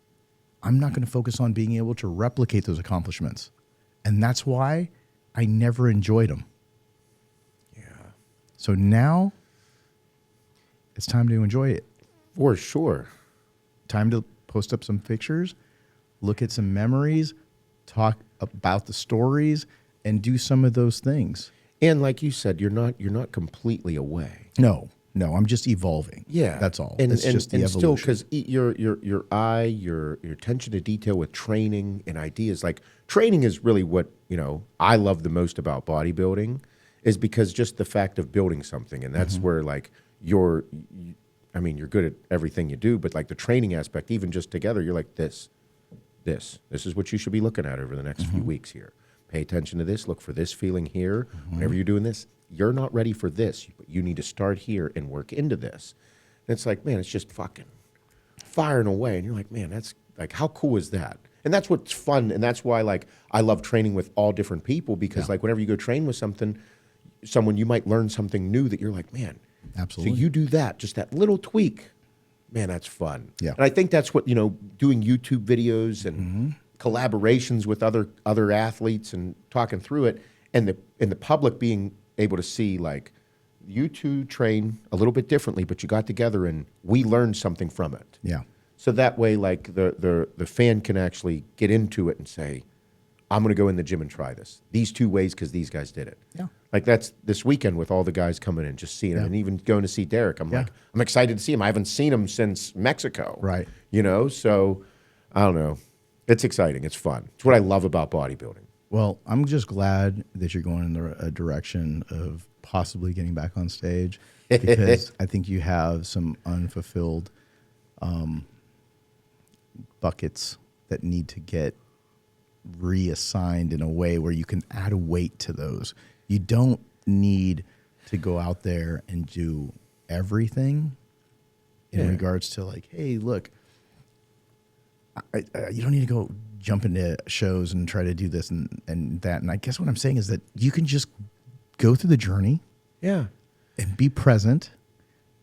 Speaker 1: I'm not going to focus on being able to replicate those accomplishments. And that's why I never enjoyed them.
Speaker 2: Yeah.
Speaker 1: So now it's time to enjoy it.
Speaker 2: For sure.
Speaker 1: Time to post up some pictures, look at some memories, talk about the stories, and do some of those things.
Speaker 2: And like you said, you're not completely away.
Speaker 1: No, I'm just evolving.
Speaker 2: Yeah,
Speaker 1: that's all.
Speaker 2: And
Speaker 1: it's just the evolution.
Speaker 2: still, because your eye, your attention to detail with training and ideas, like training is really what I love the most about bodybuilding, is because just the fact of building something, and that's where like you're good at everything you do, but like the training aspect, even just together, you're like this is what you should be looking at over the next few weeks here. Pay attention to this. Look for this feeling here. Whenever you're doing this, you're not ready for this, but you need to start here and work into this. And it's like, man, it's just fucking firing away. And you're like, man, that's like, how cool is that? And that's what's fun. And that's why like I love training with all different people, because like whenever you go train with someone, you might learn something new that you're like, man,
Speaker 1: absolutely.
Speaker 2: so you do that, just that little tweak, man, that's fun.
Speaker 1: Yeah.
Speaker 2: And I think that's what, doing YouTube videos and collaborations with other athletes and talking through it, and the public being able to see like you two train a little bit differently, but you got together and we learned something from it.
Speaker 1: Yeah.
Speaker 2: So that way, like the fan can actually get into it and say, I'm going to go in the gym and try these 2 ways because these guys did it.
Speaker 1: Yeah.
Speaker 2: Like that's this weekend with all the guys coming in, just seeing him, and even going to see Derek. I'm like, I'm excited to see him. I haven't seen him since Mexico.
Speaker 1: Right.
Speaker 2: So I don't know. It's exciting. It's fun. It's what I love about bodybuilding.
Speaker 1: Well, I'm just glad that you're going in a direction of possibly getting back on stage, because I think you have some unfulfilled buckets that need to get reassigned in a way where you can add a weight to those. You don't need to go out there and do everything in regards to like, hey, look, you don't need to go jump into shows and try to do this and that. And I guess what I'm saying is that you can just go through the journey and be present,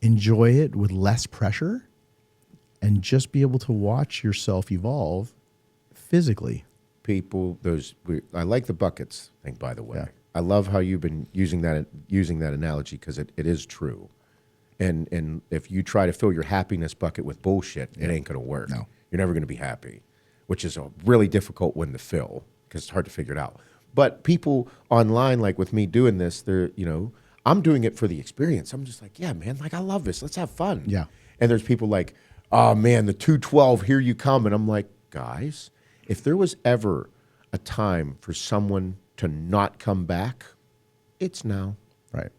Speaker 1: enjoy it with less pressure, and just be able to watch yourself evolve physically.
Speaker 2: People, I like the buckets thing, by the way. Yeah. I love how you've been using that analogy, because it is true. And if you try to fill your happiness bucket with bullshit, it ain't going to work.
Speaker 1: No.
Speaker 2: You're never going to be happy, which is a really difficult one to fill because it's hard to figure it out. But people online, like with me doing this, I'm doing it for the experience. I'm just like, yeah, man, like I love this. Let's have fun.
Speaker 1: Yeah.
Speaker 2: And there's people like, oh man, the 212, here you come. And I'm like, guys, if there was ever a time for someone to not come back, it's now.
Speaker 1: Right.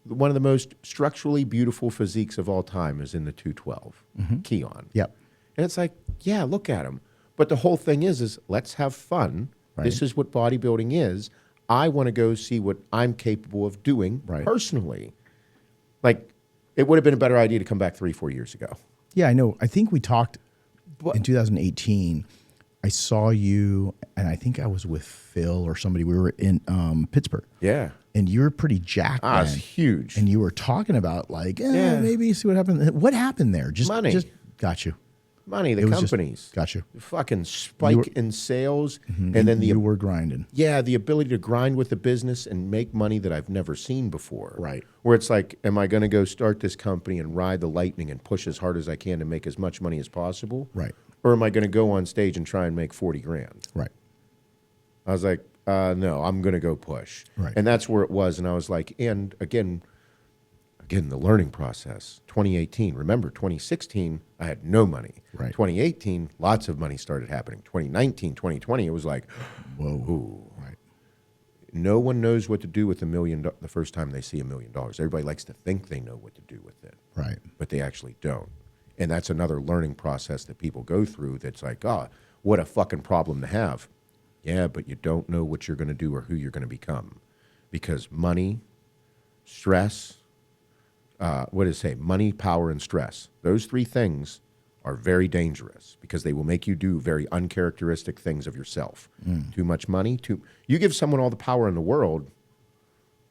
Speaker 2: One of the most structurally beautiful physiques of all time is in the 212, Keon.
Speaker 1: Yep.
Speaker 2: And it's like, yeah, look at him. But the whole thing is let's have fun. Right. This is what bodybuilding is. I want to go see what I'm capable of doing personally. Like, it would have been a better idea to come back 3-4 years ago.
Speaker 1: Yeah, I know. I think we talked in 2018. I saw you, and I think I was with Phil or somebody. We were in Pittsburgh.
Speaker 2: Yeah.
Speaker 1: And you were pretty jacked then.
Speaker 2: It's huge.
Speaker 1: And you were talking about like,
Speaker 2: Yeah.
Speaker 1: maybe see what happened. What happened there?
Speaker 2: Money.
Speaker 1: Just got you.
Speaker 2: Money, the
Speaker 1: It was just-
Speaker 2: companies.
Speaker 1: got you.
Speaker 2: Fucking spike in sales. And then
Speaker 1: you were grinding.
Speaker 2: the ability to grind with the business and make money that I've never seen before.
Speaker 1: Right.
Speaker 2: Where it's like, am I going to go start this company and ride the lightning and push as hard as I can to make as much money as possible?
Speaker 1: Right.
Speaker 2: Or am I going to go on stage and try and make 40 grand?
Speaker 1: Right.
Speaker 2: I was like, no, I'm going to go push.
Speaker 1: Right.
Speaker 2: And that's where it was. And I was like, and again, the learning process. 2018, remember, 2016, I had no money.
Speaker 1: Right.
Speaker 2: 2018, lots of money started happening. 2019, 2020, it was like,
Speaker 1: Whoa.
Speaker 2: ooh.
Speaker 1: Right.
Speaker 2: No one knows what to do with $1 million the first time they see $1 million. Everybody likes to think they know what to do with it,
Speaker 1: Right.
Speaker 2: but they actually don't. And that's another learning process that people go through that's like, what a fucking problem to have. Yeah, but you don't know what you're going to do or who you're going to become. Because money, stress, what does it say? Money, power, and stress. Those three things are very dangerous because they will make you do very uncharacteristic things of yourself. Too much money, you give someone all the power in the world,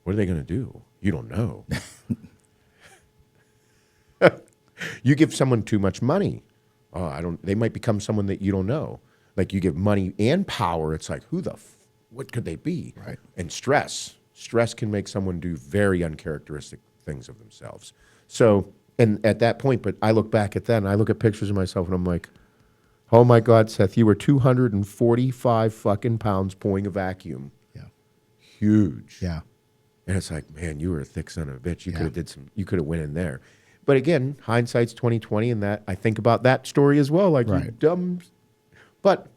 Speaker 2: what are they going to do? You don't know. You give someone too much money. They might become someone that you don't know. Like you give money and power, it's like, what could they be?
Speaker 1: Right.
Speaker 2: And stress can make someone do very uncharacteristic things of themselves. So, and at that point, but I look back at that and I look at pictures of myself and I'm like, oh my God, Seth, you were 245 fucking pounds pulling a vacuum.
Speaker 1: Yeah.
Speaker 2: Huge.
Speaker 1: Yeah.
Speaker 2: And it's like, man, you were a thick son of a bitch. You
Speaker 1: Yeah.
Speaker 2: you could have went in there. But again, hindsight's 2020, and that I think about that story as well. Like, you
Speaker 1: Right.
Speaker 2: dumb. But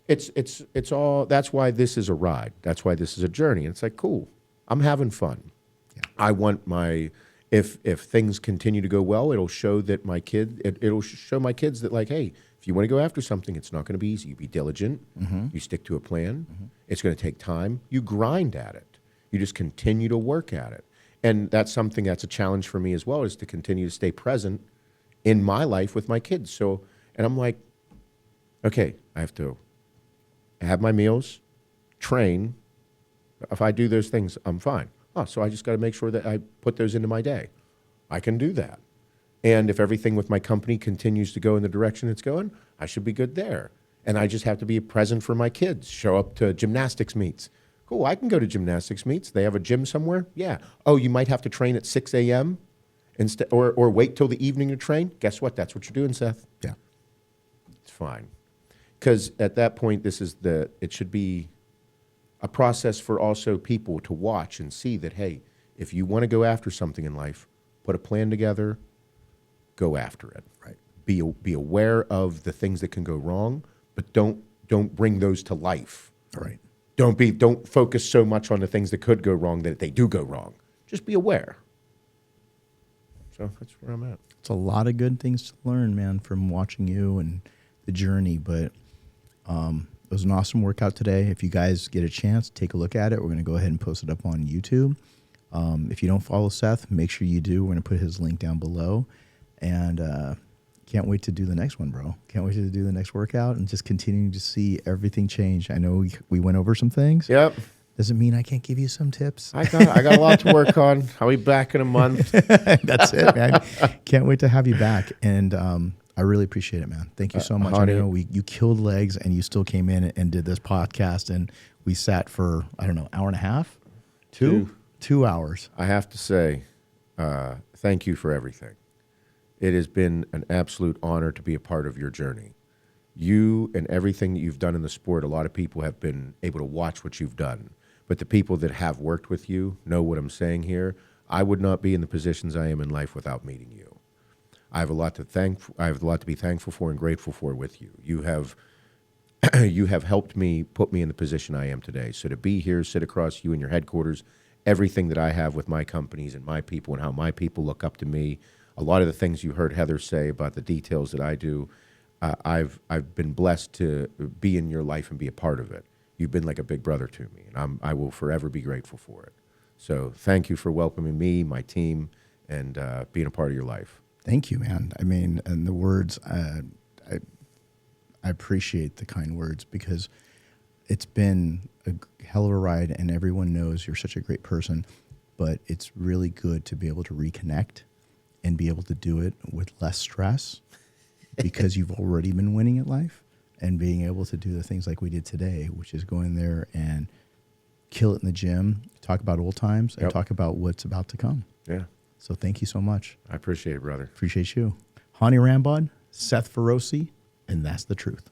Speaker 2: it's all. That's why this is a ride. That's why this is a journey. And it's like, cool. I'm having fun.
Speaker 1: Yeah.
Speaker 2: I want my. If things continue to go well, it'll show that my kid. It'll show my kids that like, hey, if you want to go after something, it's not going to be easy. You be diligent. You stick to a plan. It's going to take time. You grind at it. You just continue to work at it. And that's something that's a challenge for me as well, is to continue to stay present in my life with my kids. So, and I'm like, okay, I have to have my meals, train. If I do those things, I'm fine. So I just got to make sure that I put those into my day. I can do that. And if everything with my company continues to go in the direction it's going, I should be good there. And I just have to be present for my kids, show up to gymnastics meets. Cool, I can go to gymnastics meets. They have a gym somewhere? Yeah. Oh, you might have to train at 6 a.m. instead, or wait till the evening to train? Guess what? That's what you're doing, Seth.
Speaker 1: Yeah.
Speaker 2: It's fine. Because at that point, it should be a process for also people to watch and see that, hey, if you want to go after something in life, put a plan together, go after it.
Speaker 1: Right.
Speaker 2: Be aware of the things that can go wrong, but don't bring those to life.
Speaker 1: All right.
Speaker 2: Don't focus so much on the things that could go wrong that they do go wrong. Just be aware. So that's where I'm at.
Speaker 1: It's a lot of good things to learn, man, from watching you and the journey. But it was an awesome workout today. If you guys get a chance, take a look at it. We're going to go ahead and post it up on YouTube. If you don't follow Seth, make sure you do. We're going to put his link down below. And can't wait to do the next one, bro. Can't wait to do the next workout and just continuing to see everything change. I know we went over some things.
Speaker 2: Yep.
Speaker 1: Doesn't mean I can't give you some tips.
Speaker 2: I got a lot to work on. I'll be back in a month.
Speaker 1: That's it, man. Can't wait to have you back. And I really appreciate it, man. Thank you so much.
Speaker 2: Hany,
Speaker 1: I know you killed legs and you still came in and did this podcast, and we sat for, I don't know, hour and a half? Two hours.
Speaker 2: I have to say, thank you for everything. It has been an absolute honor to be a part of your journey. You and everything that you've done in the sport, a lot of people have been able to watch what you've done. But the people that have worked with you know what I'm saying here. I would not be in the positions I am in life without meeting you. I have a lot to be thankful for and grateful for with you. You have helped me, put me in the position I am today. So to be here, sit across you in your headquarters, everything that I have with my companies and my people and how my people look up to me, a lot of the things you heard Heather say about the details that I do, I've been blessed to be in your life and be a part of it. You've been like a big brother to me, and I will forever be grateful for it. So thank you for welcoming me, my team, and being a part of your life.
Speaker 1: Thank you, man. I mean, and the words, I appreciate the kind words, because it's been a hell of a ride, and everyone knows you're such a great person, but it's really good to be able to reconnect and be able to do it with less stress because you've already been winning at life, and being able to do the things like we did today, which is go in there and kill it in the gym, talk about old times, and talk about what's about to come.
Speaker 2: Yeah.
Speaker 1: So thank you so much.
Speaker 2: I appreciate it, brother.
Speaker 1: Appreciate you. Hany Rambod, Seth Feroce, and that's the truth.